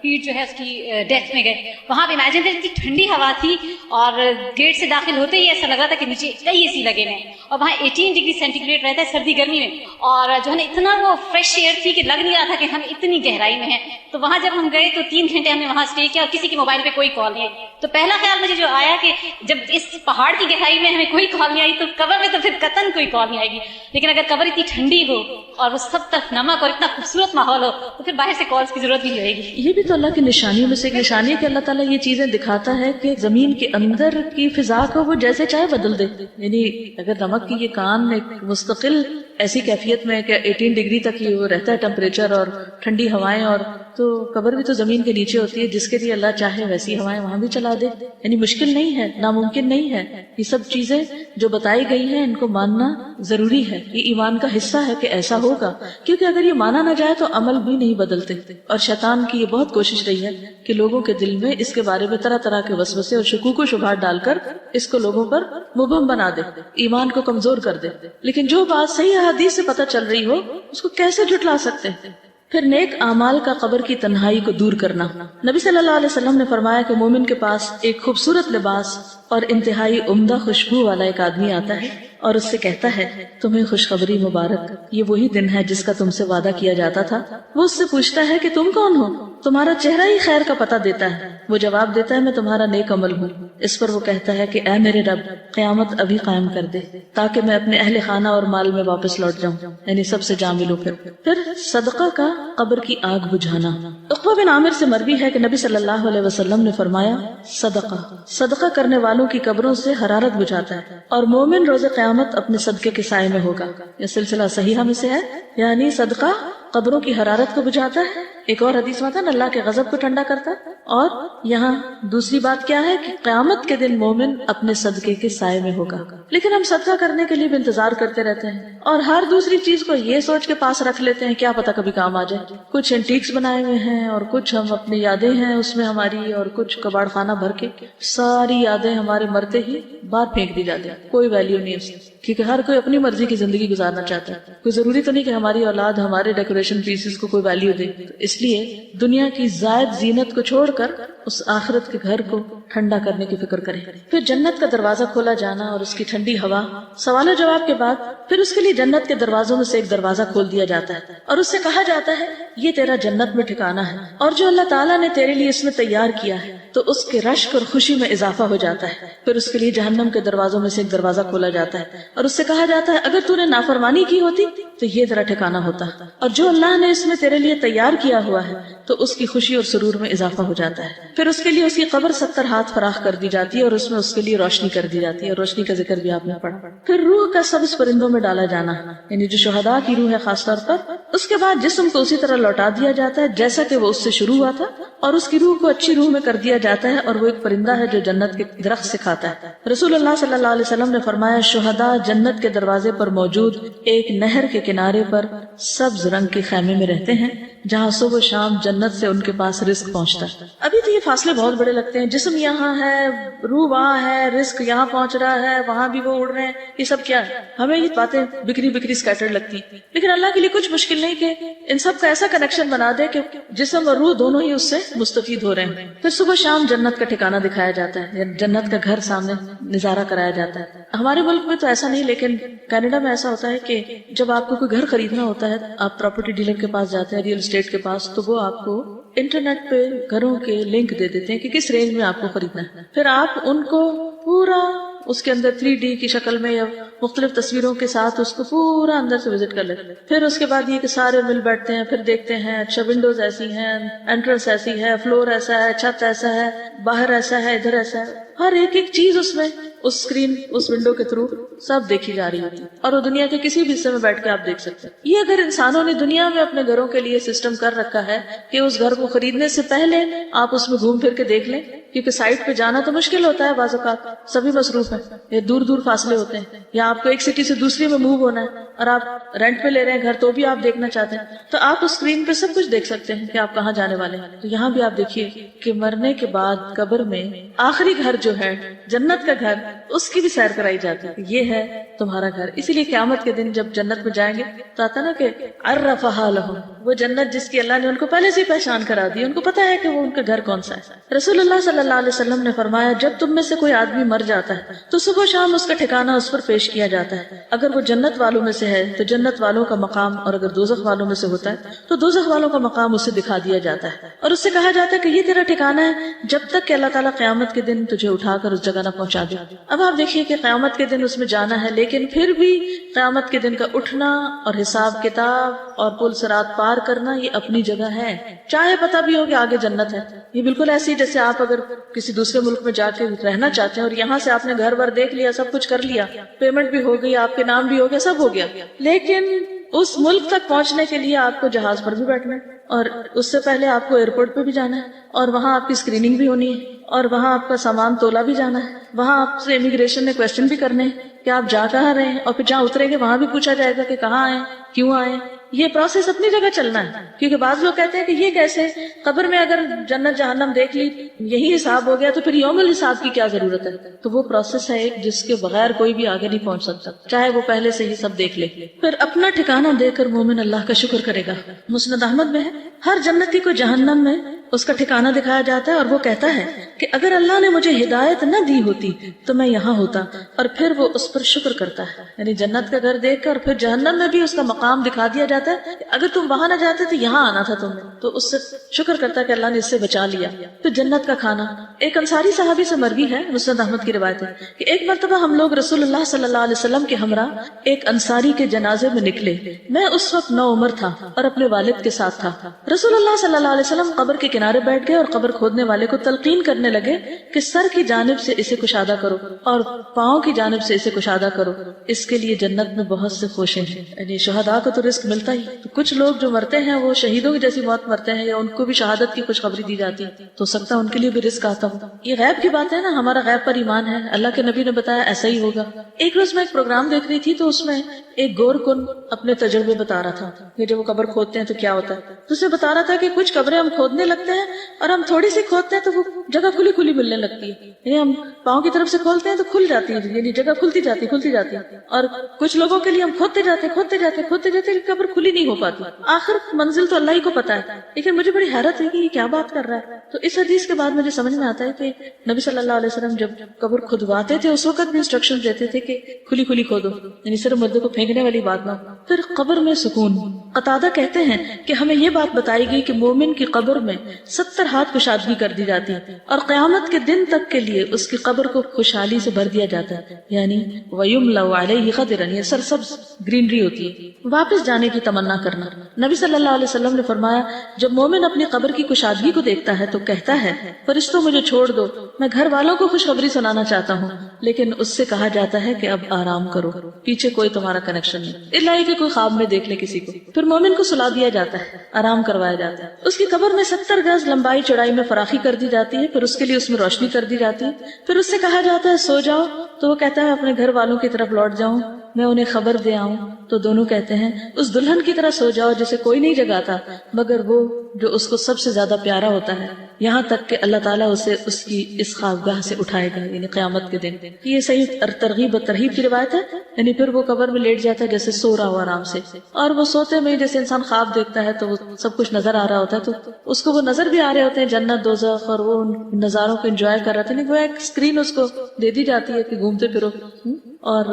فیٹ جو ہے اس کی ڈیپتھ میں گئے. وہاں پہ امیجن کریں اتنی ٹھنڈی ہوا تھی اور گیٹ سے داخل ہوتے ہی ایسا لگ رہا تھا کہ نیچے کئی اے سی لگے ہوئے ہیں اور وہاں 18 ڈگری سینٹی گریڈ رہتا ہے سردی گرمی میں اور جو ہے نا اتنا وہ فریش ایئر تھی کہ لگ نہیں رہا تھا کہ ہم اتنی گہرائی میں ہیں. تو وہاں جب ہم گئے تو 3 گھنٹے ہم نے وہاں اسٹے کیا اور کسی کے موبائل پہ کوئی کال نہیں آئی. تو پہلا خیال مجھے جو آیا کہ جب اس پہاڑ کی گہرائی میں ہمیں کوئی کال نہیں آئی تو قبر میں تو پھر قطعاً کوئی کال نہیں آئے گی. لیکن اگر قبر اتنی ٹھنڈی ہو اور وہ سب طرف نمک اور اتنا خوبصورت ماحول ہو تو پھر باہر سے کالز کی ضرورت بھی نہیں رہے گی. یہ بھی تو اللہ کی نشانیوں میں سے ایک نشانی ہے کہ اللہ تعالیٰ یہ چیزیں دکھاتا ہے کہ زمین کے اندر کی فضا کو وہ جیسے چاہے بدل دے. یعنی اگر نمک کی یہ کان ایک مستقل ایسی کیفیت میں کہ 18 ڈگری تک یہ وہ رہتا ہے ٹمپریچر اور ٹھنڈی ہوائیں، اور تو قبر بھی تو زمین کے نیچے ہوتی ہے، جس کے لیے اللہ چاہے ویسی ہوائیں وہاں بھی چلا دے. یعنی مشکل نہیں ہے، ناممکن نہیں ہے. یہ سب چیزیں جو بتائی گئی ہیں ان کو ماننا ضروری ہے، یہ ایمان کا حصہ ہے کہ ایسا ہوگا، کیونکہ اگر یہ مانا نہ جائے تو عمل بھی نہیں بدلتے. اور شیطان کی یہ بہت کوشش رہی ہے کہ لوگوں کے دل میں اس کے بارے میں طرح طرح کے وسوسے اور شکوک و شبہات ڈال کر اس کو لوگوں پر مبہم بنا دے، ایمان کو کمزور کر دے. لیکن جو بات صحیح احادیث سے پتہ چل رہی ہو اس کو کیسے جھٹلا سکتے ہیں؟ پھر نیک اعمال کا قبر کی تنہائی کو دور کرنا. نبی صلی اللہ علیہ وسلم نے فرمایا کہ مومن کے پاس ایک خوبصورت لباس اور انتہائی عمدہ خوشبو والا ایک آدمی آتا ہے اور اس سے کہتا ہے تمہیں خوشخبری مبارک، یہ وہی دن ہے جس کا تم سے وعدہ کیا جاتا تھا. وہ اس سے پوچھتا ہے کہ تم کون ہو؟ تمہارا چہرہ ہی خیر کا پتہ دیتا ہے. وہ جواب دیتا ہے میں تمہارا نیک عمل ہوں. اس پر وہ کہتا ہے کہ اے میرے رب، قیامت ابھی قائم کر دے تاکہ میں اپنے اہل خانہ اور مال میں واپس لوٹ جاؤں، یعنی سب سے جا ملوں. پھر صدقہ کا قبر کی آگ بجھانا. عقبہ بن عامر سے مروی ہے کہ نبی صلی اللہ علیہ وسلم نے فرمایا صدقہ کرنے والوں کی قبروں سے حرارت بجھاتا ہے اور مومن روز قیامت اپنے صدقے کے سائے میں ہوگا. یہ سلسلہ صحیحہ میں سے ہے، یعنی صدقہ قبروں کی حرارت کو بجھاتا ہے. ایک اور حدیث میں تھا نا اللہ کے غضب کو ٹھنڈا کرتا ہے. اور یہاں دوسری بات کیا ہے کہ قیامت کے دن مومن اپنے صدقے کے سائے میں ہوگا. لیکن ہم صدقہ کرنے کے لیے بھی انتظار کرتے رہتے ہیں اور ہر دوسری چیز کو یہ سوچ کے پاس رکھ لیتے ہیں کیا پتہ کبھی کام آ جائے. کچھ اینٹیکس بنائے ہوئے ہیں اور کچھ ہم اپنی یادیں ہیں اس میں ہماری، اور کچھ کباڑ خانہ بھر کے ساری یادیں ہمارے مرتے ہی باہر پھینک دی جاتی ہیں. کوئی ویلیو نہیں اس کی، کیونکہ ہر کوئی اپنی مرضی کی زندگی گزارنا چاہتا ہے. کوئی ضروری تو نہیں کہ ہماری اولاد ہمارے ڈیکوریشن پیسز کو کوئی ویلیو دے. اس لیے دنیا کی زائد زینت کو چھوڑ کر اس آخرت کے گھر کو ٹھنڈا کرنے کی فکر کریں. پھر جنت کا دروازہ کھولا جانا اور اس کی ٹھنڈی ہوا. سوال و جواب کے بعد پھر اس کے لیے جنت کے دروازوں میں سے ایک دروازہ کھول دیا جاتا ہے اور اس سے کہا جاتا ہے یہ تیرا جنت میں ٹھکانہ ہے اور جو اللہ تعالیٰ نے تیرے لیے اس میں تیار کیا ہے. تو اس کے رشک اور خوشی میں اضافہ ہو جاتا ہے. پھر اس کے لیے جہنم کے دروازوں میں سے ایک دروازہ کھولا جاتا ہے اور اس سے کہا جاتا ہے اگر تو نے نافرمانی کی ہوتی تو یہ تیرا ٹھکانہ ہوتا، اور جو اللہ نے اس میں تیرے لیے تیار کیا ہوا ہے تو اس کی خوشی اور سرور میں اضافہ ہو جاتا ہے. پھر اس کے لیے اس کی قبر 70 ہاتھ فراخ کر دی جاتی ہے اور اس میں اس کے لیے روشنی کر دی جاتی ہے، اور روشنی کا ذکر بھی آپ نے پڑھا. پھر روح کا سبز پرندوں میں ڈالا جانا، یعنی جو شہداء کی روح ہے خاص طور پر. اس کے بعد جسم کو اسی طرح لوٹا دیا جاتا ہے جیسا کہ وہ اس سے شروع ہوا تھا اور اس کی روح کو اچھی روح میں کر دیا جاتا ہے اور وہ ایک پرندہ ہے جو جنت کے درخت سے کھاتا ہے۔ رسول اللہ صلی اللہ علیہ وسلم نے فرمایا شہداء جنت کے دروازے پر موجود ایک نہر کے کنارے پر سبز رنگ کے خیمے میں رہتے ہیں جہاں صبح و شام جنت سے ان کے پاس رزق پہنچتا ہے۔ ابھی تو یہ فاصلے بہت بڑے لگتے ہیں، جسم یہاں ہے، روح وہاں ہے، رزق یہاں پہنچ رہا ہے، وہاں بھی وہ اڑ رہے ہیں، یہ سب کیا ہے؟ ہمیں یہ باتیں بکھری بکھری اسکیٹرڈ لگتی ہیں، لیکن اللہ کے لیے کچھ مشکل نہیں کہ ان سب کا ایسا کنیکشن بنا دے کہ جسم اور روح دونوں ہی اس سے مستفید ہو رہے ہیں۔ پھر صبح شام جنت کا ٹھکانہ دکھایا جاتا ہے، جنت کا گھر سامنے نظارہ کرایا جاتا ہے۔ ہمارے ملک میں تو ایسا نہیں، لیکن کینیڈا میں ایسا ہوتا ہے کہ جب آپ کو کوئی گھر خریدنا ہوتا ہے، آپ پراپرٹی ڈیلر کے پاس جاتے ہیں، ریئل اسٹیٹ کے پاس، تو وہ آپ کو انٹرنیٹ پہ گھروں کے لنک دے دیتے ہیں کہ کس رینج میں آپ کو خریدنا ہے۔ پھر آپ ان کو پورا اس کے اندر 3D کی شکل میں یا مختلف تصویروں کے ساتھ اس کو پورا اندر سے وزٹ کر لیتے ہیں۔ پھر اس کے بعد یہ کہ سارے مل بیٹھتے ہیں، پھر دیکھتے ہیں اچھا ونڈوز ایسی ہیں، انٹرنس ایسی ہے، فلور ایسا ہے، چھت ایسا ہے، باہر ایسا ہے، ادھر ایسا ہے، ہر ایک ایک چیز اس میں اس اسکرین اس ونڈو کے تھرو سب دیکھی جا رہی ہوتی ہے اور وہ دنیا کے کسی بھی حصے میں بیٹھ کے آپ دیکھ سکتے ہیں۔ یہ اگر انسانوں نے دنیا میں اپنے گھروں کے لیے سسٹم کر رکھا ہے کہ اس گھر کو خریدنے سے پہلے آپ اس میں گھوم پھر کے دیکھ لیں، کیونکہ سائٹ پہ جانا تو مشکل ہوتا ہے، بعض اوقات سبھی مصروف ہیں، یا دور دور فاصلے ہوتے ہیں، یا آپ کو ایک سٹی سے دوسری میں موو ہونا ہے اور آپ رینٹ پہ لے رہے ہیں گھر تو بھی آپ دیکھنا چاہتے ہیں، تو آپ اس اسکرین پہ سب کچھ دیکھ سکتے ہیں کہ آپ کہاں جانے والے ہیں۔ تو یہاں بھی آپ دیکھیے کہ مرنے کے بعد قبر میں آخری گھر جو ہے جنت کا گھر، اس کی بھی سیر کرائی جاتی ہے، یہ ہے تمہارا گھر۔ اسی لیے قیامت کے دن جب جنت میں جائیں گے تو آتا نا کہ عرفہا لہم، وہ جنت جس کی اللہ نے ان کو پہلے سے پہچان کرا دی، ان کو پتا ہے کہ وہ ان کا گھر کون سا ہے۔ رسول اللہ صلی اللہ علیہ وسلم نے فرمایا جب تم میں سے کوئی آدمی مر جاتا ہے تو صبح و شام اس کا ٹھکانہ اس پر پیش کیا جاتا ہے، اگر وہ جنت والوں میں سے ہے تو جنت والوں کا مقام، اور اگر دوزخ والوں میں سے ہوتا ہے تو دوزخ والوں کا مقام اسے دکھا دیا جاتا ہے، اور اس سے کہا جاتا ہے کہ یہ تیرا ٹھکانہ ہے جب تک کہ اللہ تعالیٰ قیامت کے دن تجھے اٹھا کر اس جگہ نہ پہنچا دے۔ اب آپ دیکھیے کہ قیامت کے دن اس میں جانا ہے، لیکن پھر بھی قیامت کے دن کا اٹھنا اور حساب کتاب اور پل صراط پار کرنا یہ اپنی جگہ ہے، چاہے پتہ بھی ہو کہ آگے جنت ہے۔ یہ بالکل ایسی جیسے آپ اگر کسی دوسرے ملک میں جا کے رہنا چاہتے ہیں اور یہاں سے آپ نے گھر بار دیکھ لیا، سب کچھ کر لیا، پیمنٹ بھی ہو گئی، آپ کے نام بھی ہو گیا، سب ہو گیا، لیکن اس ملک تک پہنچنے کے لیے آپ کو جہاز پر بھی بیٹھنا ہے، اور اس سے پہلے آپ کو ایئرپورٹ پہ بھی جانا ہے، اور وہاں آپ کی اسکریننگ بھی ہونی ہے، اور وہاں آپ کا سامان تولا بھی جانا ہے، وہاں آپ سے امیگریشن نے کویسچن بھی کرنے ہیں کہ آپ جا کہاں رہے ہیں، اور پھر جہاں اتریں گے وہاں بھی پوچھا جائے گا کہ کہاں آئے، کیوں آئے۔ یہ پروسیس اپنی جگہ چلنا ہے، کیونکہ بعض لوگ کہتے ہیں کہ یہ کیسے، قبر میں اگر جنت جہنم دیکھ لی، یہی حساب ہو گیا تو پھر یوم الحساب کی کیا ضرورت ہے۔ تو وہ پروسیس ہے ایک جس کے بغیر کوئی بھی آگے نہیں پہنچ سکتا، چاہے وہ پہلے سے ہی سب دیکھ لے۔ پھر اپنا ٹھکانہ دے کر مومن اللہ کا شکر کرے گا۔ مسند احمد میں ہے ہر جنتی کو جہنم میں اس کا ٹھکانہ دکھایا جاتا ہے اور وہ کہتا ہے کہ اگر اللہ نے مجھے ہدایت نہ دی ہوتی تو میں یہاں ہوتا، اور پھر وہ اس پر شکر کرتا ہے، یعنی جنت کا گھر دیکھ کر پھر جہنم میں بھی اس کا مقام دکھا دیا جاتا ہے کہ اگر تم وہاں نہ جاتے تو یہاں آنا تھا تمہیں، تو اس سے شکر کرتا ہے کہ اللہ نے اس سے بچا لیا۔ تو جنت کا کھانا ایک انصاری صحابی سے مروی ہے، مسند احمد کی روایت ہے کہ ایک مرتبہ ہم لوگ رسول اللہ صلی اللہ علیہ وسلم کے ہمراہ ایک انصاری کے جنازے میں نکلے، میں اس وقت نوعمر تھا اور اپنے والد کے ساتھ تھا۔ رسول اللہ صلی اللہ علیہ وسلم قبر کے کنارے بیٹھ گئے اور قبر کھودنے والے کو تلقین کرنے لگے کہ سر کی جانب سے اسے کشادہ کرو اور پاؤں کی جانب سے اسے کشادہ کرو، اس کے لیے جنت میں بہت سے خوشیں ہیں۔ یعنی شہداء کو تو رزق ملتا ہی، تو کچھ لوگ جو مرتے ہیں وہ شہیدوں کی جیسی موت مرتے ہیں، یا ان کو بھی شہادت کی خوشخبری دی جاتی ہے، تو سکتا ہے ان کے لیے بھی رزق آتا ہو۔ یہ غیب کی بات ہے نا، ہمارا غیب پر ایمان ہے، اللہ کے نبی نے بتایا ایسا ہی ہوگا۔ ایک روز میں ایک پروگرام دیکھ رہی تھی تو اس میں ایک گور کن اپنے تجربے بتا رہا تھا کہ جب وہ قبر کھودتے ہیں تو کیا ہوتا ہے، تو اسے بتا رہا تھا کہ کچھ قبریں ہم کھودنے لگتے ہیں اور ہم تھوڑی سی کھودتے ہیں تو وہ جگہ کھلی کھلی ملنے لگتی ہے، یعنی ہم پاؤں کی طرف سے کھولتے ہیں تو کھل جاتی ہے، یعنی جگہ کھلتی جاتی ہے، اور کچھ لوگوں کے لیے ہم کھودتے جاتے قبر کھلی نہیں ہو پاتی، آخر منزل تو اللہ ہی کو پتا ہے۔ لیکن مجھے بڑی حیرت ہے کہ یہ کیا بات کر رہا ہے۔ تو اس حدیث کے بعد مجھے سمجھ میں آتا ہے کہ نبی صلی اللہ علیہ وسلم جب قبر کھدواتے تھے اس وقت بھی انسٹرکشن دیتے تھے کہ کھلی کھودو، یعنی صرف مردے کو پھینکنے والی بات نہ ہو۔ پھر قبر میں سکون، قتادہ کہتے ہیں کہ ہمیں یہ بات بتائی گئی کہ مومن کی قبر میں 70 ہاتھ کشادگی کر دی جاتی ہے اور قیامت کے دن تک کے لیے اس کی قبر کو خوشحالی سے بھر دیا جاتا ہے، یعنی وَيُمْلَأُ عَلَيْهِ خَضِرًا، یہ سرسبز گرینری ہوتی ہے، واپس جانے کی تمنا کرنا۔ نبی صلی اللہ علیہ وسلم نے فرمایا جب مومن اپنی قبر کی کشادگی کو دیکھتا ہے تو کہتا ہے فرشتوں مجھے چھوڑ دو، میں گھر والوں کو خوشخبری سنانا چاہتا ہوں، لیکن اس سے کہا جاتا ہے کہ اب آرام کرو، پیچھے کوئی تمہارا کنیکشن نہیں، الا کہ کوئی خواب میں دیکھ لے کسی کو. پھر مومن کو سلا دیا جاتا ہے, آرام کروایا جاتا ہے. اس کی قبر میں 70 گز لمبائی چوڑائی میں فراخی کر دی جاتی ہے, پھر اس کے لیے اس میں روشنی کر دی جاتی ہے. پھر اس سے کہا جاتا ہے سو جاؤ, تو وہ کہتا ہے اپنے گھر والوں کی طرف لوٹ جاؤں, میں انہیں خبر دے آؤں. تو دونوں کہتے ہیں اس دلہن کی طرح سو جاؤ جسے کوئی نہیں جگاتا مگر وہ جو اس کو سب سے زیادہ پیارا ہوتا ہے, یہاں تک کہ اللہ تعالیٰ اسے اس کی اس خوابگاہ سے اٹھائے گا, یعنی قیامت کے دن. یہ صحیح ترغیب و ترہیب کی روایت ہے. یعنی پھر وہ قبر میں لیٹ جاتا ہے جیسے سو رہا ہو آرام سے, اور وہ سوتے میں جیسے انسان خواب دیکھتا ہے تو وہ سب کچھ نظر آ رہا ہوتا ہے, تو اس کو وہ نظر بھی آ رہے ہوتے ہیں جنت دوزخ, اور وہ نظاروں کو انجوائے کر رہا تھا. وہ ایک اسکرین اس کو دے دی جاتی ہے کہ گھومتے پھرو, اور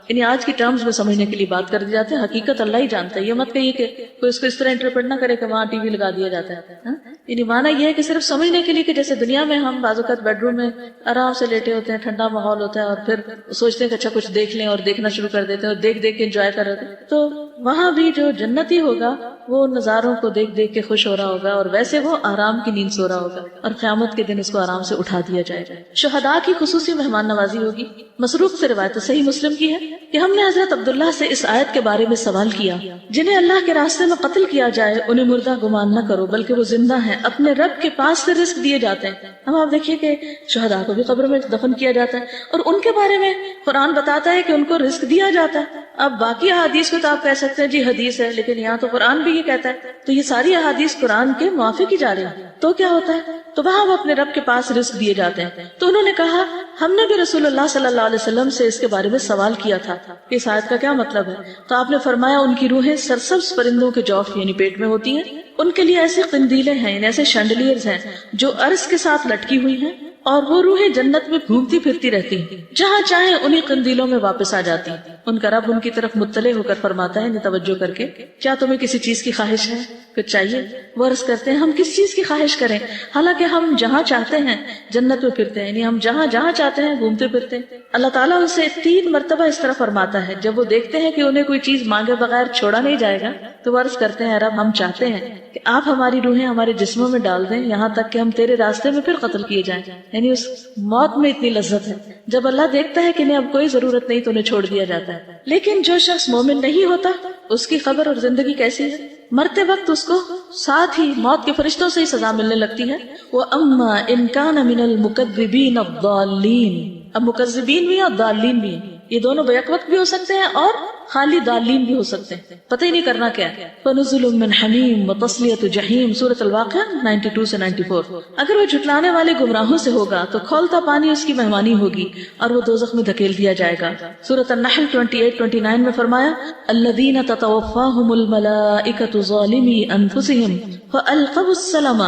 یعنی آج کی ٹرمز میں سمجھنے کے لیے بات کر دی جاتی ہے. حقیقت اللہ ہی جانتا ہے. یہ مت کہیے کہ کوئی اس کو اس طرح انٹرپریٹ نہ کرے کہ وہاں ٹی وی لگا دیا جاتا ہے. یعنی مانا یہ ہے کہ صرف سمجھنے کے لیے کہ جیسے دنیا میں ہم بعض اوقات بیڈ روم میں آرام سے لیٹے ہوتے ہیں, ٹھنڈا ماحول ہوتا ہے, اور پھر سوچتے ہیں کہ اچھا کچھ دیکھ لیں, اور دیکھنا شروع کر دیتے ہیں اور دیکھ دیکھ کے انجوائے کر رہے ہیں. تو وہاں بھی جو جنتی ہوگا وہ نظاروں کو دیکھ دیکھ کے خوش ہو رہا ہوگا, اور ویسے وہ آرام کی نیند سو رہا ہوگا, اور قیامت کے دن اس کو آرام سے اٹھا دیا جائے گا. شہداء کی خصوصی مہمان نوازی ہوگی. مسروق سے روایت صحیح مسلم کی ہے کہ ہم نے حضرت عبداللہ سے اس آیت کے بارے میں سوال کیا, جنہیں اللہ کے راستے میں قتل کیا جائے انہیں مردہ گمان نہ کرو بلکہ وہ زندہ ہیں, اپنے رب کے پاس سے رزق دیے جاتے ہیں. ہم آپ دیکھیے کہ شہداء کو بھی قبر میں دفن کیا جاتا ہے, اور ان کے بارے میں قرآن بتاتا ہے کہ ان کو رزق دیا جاتا ہے. اب باقی احادیث کو تو آپ کہہ سکتے ہیں جی حدیث ہے, لیکن یہاں تو قرآن بھی یہ کہتا ہے, تو یہ ساری احادیث قرآن کے موافق ہی جا رہی ہیں. تو کیا ہوتا ہے, تو وہاں وہ اپنے رب کے پاس رزق دیے جاتے ہیں. تو انہوں نے کہا ہم نے بھی رسول اللہ صلی اللہ علیہ وسلم سے اس کے بارے میں سوال کیا تھا, اس آیت کا کیا مطلب ہے. تو آپ نے فرمایا ان کی روحیں سرسبز پرندوں کے جوف یعنی پیٹ میں ہوتی ہیں, ان کے لیے ایسے قندیلیں ہیں, یعنی ایسے شینڈلیئرز ہیں جو عرش کے ساتھ لٹکی ہوئی ہیں, اور وہ روحیں جنت میں گھومتی پھرتی رہتی ہیں, جہاں چاہیں انہی قندیلوں میں واپس آ جاتی ہیں. ان کا رب ان کی طرف مطلع ہو کر فرماتا ہے, توجہ کر کے, کیا تمہیں کسی چیز کی خواہش ہے, کچھ چاہیے؟ وہ عرض کرتے ہیں ہم کس چیز کی خواہش کریں, حالانکہ ہم جہاں چاہتے ہیں جنت میں پھرتے ہیں, یعنی ہم جہاں جہاں چاہتے ہیں گھومتے پھرتے ہیں. اللہ تعالیٰ ان سے 3 مرتبہ اس طرح فرماتا ہے. جب وہ دیکھتے ہیں کہ انہیں کوئی چیز مانگے بغیر چھوڑا نہیں جائے گا تو وہ عرض کرتے ہیں رب ہم چاہتے ہیں کہ آپ ہماری روحیں ہمارے جسموں میں ڈال دیں, یہاں تک کہ ہم تیرے راستے میں پھر قتل کیے جائیں. یعنی اس موت میں اتنی لذت ہے. جب اللہ دیکھتا ہے کہ انہیں اب کوئی ضرورت نہیں تو انہیں چھوڑ دیا جاتا ہے. لیکن جو شخص مومن نہیں ہوتا اس کی قبر اور زندگی کیسی ہے, مرتے وقت اس کو ساتھ ہی موت کے فرشتوں سے ہی سزا ملنے لگتی ہے. وَأَمَّا إِن كَانَ مِنَ الْمُكَذِّبِينَ الضَّالِّينَ, اب مکذبین بھی اور ضالین بھی ہیں, یہ دونوں بیک وقت بھی ہو سکتے ہیں اور خالی ضالین بھی ہو سکتے ہیں, پتہ ہی نہیں کرنا کیا ہے. فَنُزُلٌ مِّنْ حَمِيمٍ وَتَصْلِيَةُ جَحِيمٍ, سورۃ الواقعہ 92 سے 94. اگر وہ جھٹلانے والے گمراہوں سے ہوگا تو کھولتا پانی اس کی مہمانی ہوگی اور وہ دوزخ میں دھکیل دیا جائے گا. سورۃ النحل 28-29 میں فرمایا الَّذِينَ تَتَوَفَّاهُمُ الْمَلَائِكَةُ ظَالِمِي أَنفُسِهِمْ فَأَلْقَوْا السَّلَامَ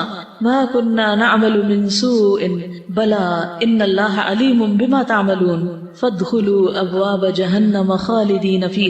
مَا كُنَّا نَعْمَلُ مِن سُوءٍ بَلَىٰ إِنَّ اللَّهَ عَلِيمٌ بِمَا تَعْمَلُونَ فَادْخُلُوا أَبْوَابَ جَهَنَّمَ خَالِدِينَ فِيهَا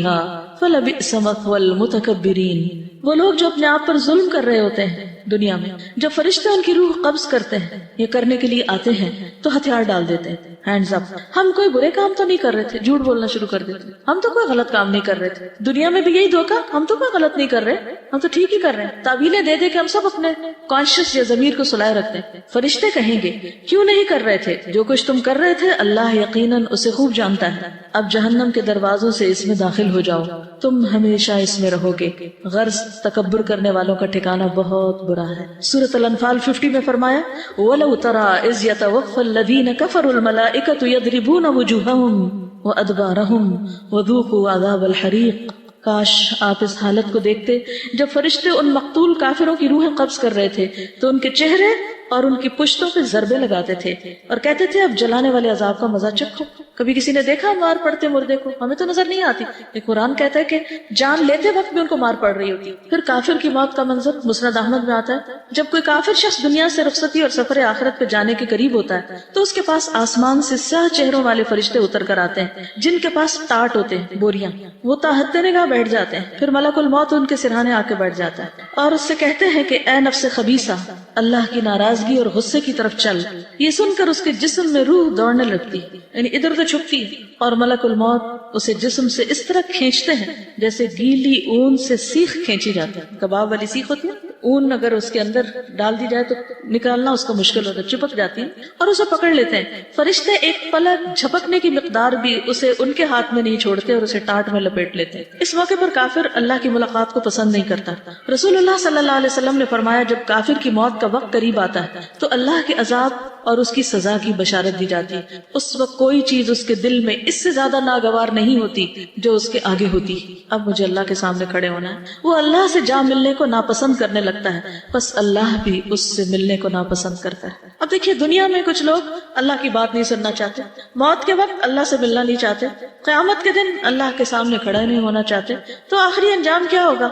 فَلَبِئْسَ مَثْوَى الْمُتَكَبِّرِينَ. وہ لوگ جو اپنے آپ پر ظلم کر رہے ہوتے ہیں دنیا میں, جب فرشتے ان کی روح قبض کرتے ہیں یا کرنے کے لیے آتے ہیں تو ہتھیار ڈال دیتے ہیں, ہینڈز اپ, ہم کوئی برے کام تو نہیں کر رہے تھے, جھوٹ بولنا شروع کر دیتے, ہم تو کوئی غلط کام نہیں کر رہے تھے, دنیا میں بھی یہی دھوکہ, ہم تو کوئی غلط نہیں کر رہے, ہم تو ٹھیک ہی کر رہے ہیں. تعویلیں دے دے کہ ہم سب اپنے کانشیس یا ضمیر کو سلائے رکھتے ہیں. فرشتے کہیں گے کیوں نہیں کر رہے تھے, جو کچھ تم کر رہے تھے اللہ یقیناً اسے خوب جانتا ہے. اب جہنم کے دروازوں سے اس میں داخل ہو جاؤ, تم ہمیشہ اس میں رہو گے. غرض تکبر کرنے والوں کا ٹھکانہ بہت برا ہے. سورۃ الانفال 50 میں فرمایا وَلَوْ تَرَىٰ إِذْ يَتَوَفَّى الَّذِينَ كَفَرُوا الْمَلَائِكَةُ يَضْرِبُونَ وُجُوهَهُمْ وَأَدْبَارَهُمْ وَذُوقُوا عَذَابَ الْحَرِيقِ. کاش آپ اس حالت کو دیکھتے جب فرشتے ان مقتول کافروں کی روحیں قبض کر رہے تھے تو ان کے چہرے اور ان کی پشتوں پہ ضربے لگاتے تھے اور کہتے تھے اب جلانے والے عذاب کا مزہ چکھو. کبھی کسی نے دیکھا مار پڑتے مردے کو؟ ہمیں تو نظر نہیں آتی. یہ قرآن کہتا ہے کہ جان لیتے وقت بھی ان کو مار پڑ رہی ہوتی. پھر کافر کی موت کا منظر مسند احمد میں آتا ہے. جب کوئی کافر شخص دنیا سے رخصتی اور سفر آخرت پہ جانے کے قریب ہوتا ہے تو اس کے پاس آسمان سے سیاہ چہروں والے فرشتے اتر کر آتے ہیں جن کے پاس ٹاٹ ہوتے ہیں, بوریاں. وہ تاحت نگاہ بیٹھ جاتے ہیں. پھر ملک الموت ان کے سرہانے آ کے بیٹھ جاتا ہے اور اس سے کہتے ہیں کہ اے نفس خبیثہ, اللہ کی ناراضگی اور غصے کی طرف چل. یہ سن کر اس کے جسم میں روح دوڑنے لگتی, یعنی ادھر ادھر چھپتی ہے, اور ملک الموت اسے جسم سے اس طرح کھینچتے ہیں جیسے گیلی اون سے سیخ کھینچی جاتی ہے. کباب والی سیخ ہوتی ہے, اون اگر اس کے اندر ڈال دی جائے تو نکالنا اس کا مشکل ہوتا ہے، چپک جاتی ہے اور اسے پکڑ لیتے ہیں. فرشتے ایک پلک جھپکنے کی مقدار بھی اسے ان کے ہاتھ میں نہیں چھوڑتے اور اسے ٹاٹ میں لپیٹ لیتے ہیں. اس موقع پر کافر اللہ کی ملاقات کو پسند نہیں کرتا. رسول اللہ صلی اللہ علیہ وسلم نے فرمایا جب کافر کی موت کا وقت قریب آتا ہے تو اللہ کے عذاب اور اس کی سزا کی بشارت دی جاتی ہے. اس وقت کوئی چیز اس کے دل میں اس سے زیادہ ناگوار نہیں ہوتی جو اس کے آگے ہوتی. اب مجھے اللہ کے سامنے کھڑے ہونا ہے. وہ اللہ سے جا ملنے کو ناپسند کرنے لگتا ہے، بس اللہ بھی اس سے ملنے کو ناپسند کرتا ہے. اب دیکھیے دنیا میں کچھ لوگ اللہ کی بات نہیں سننا چاہتے، موت کے وقت اللہ سے ملنا نہیں چاہتے، قیامت کے دن اللہ کے سامنے کھڑے نہیں ہونا چاہتے، تو آخری انجام کیا ہوگا؟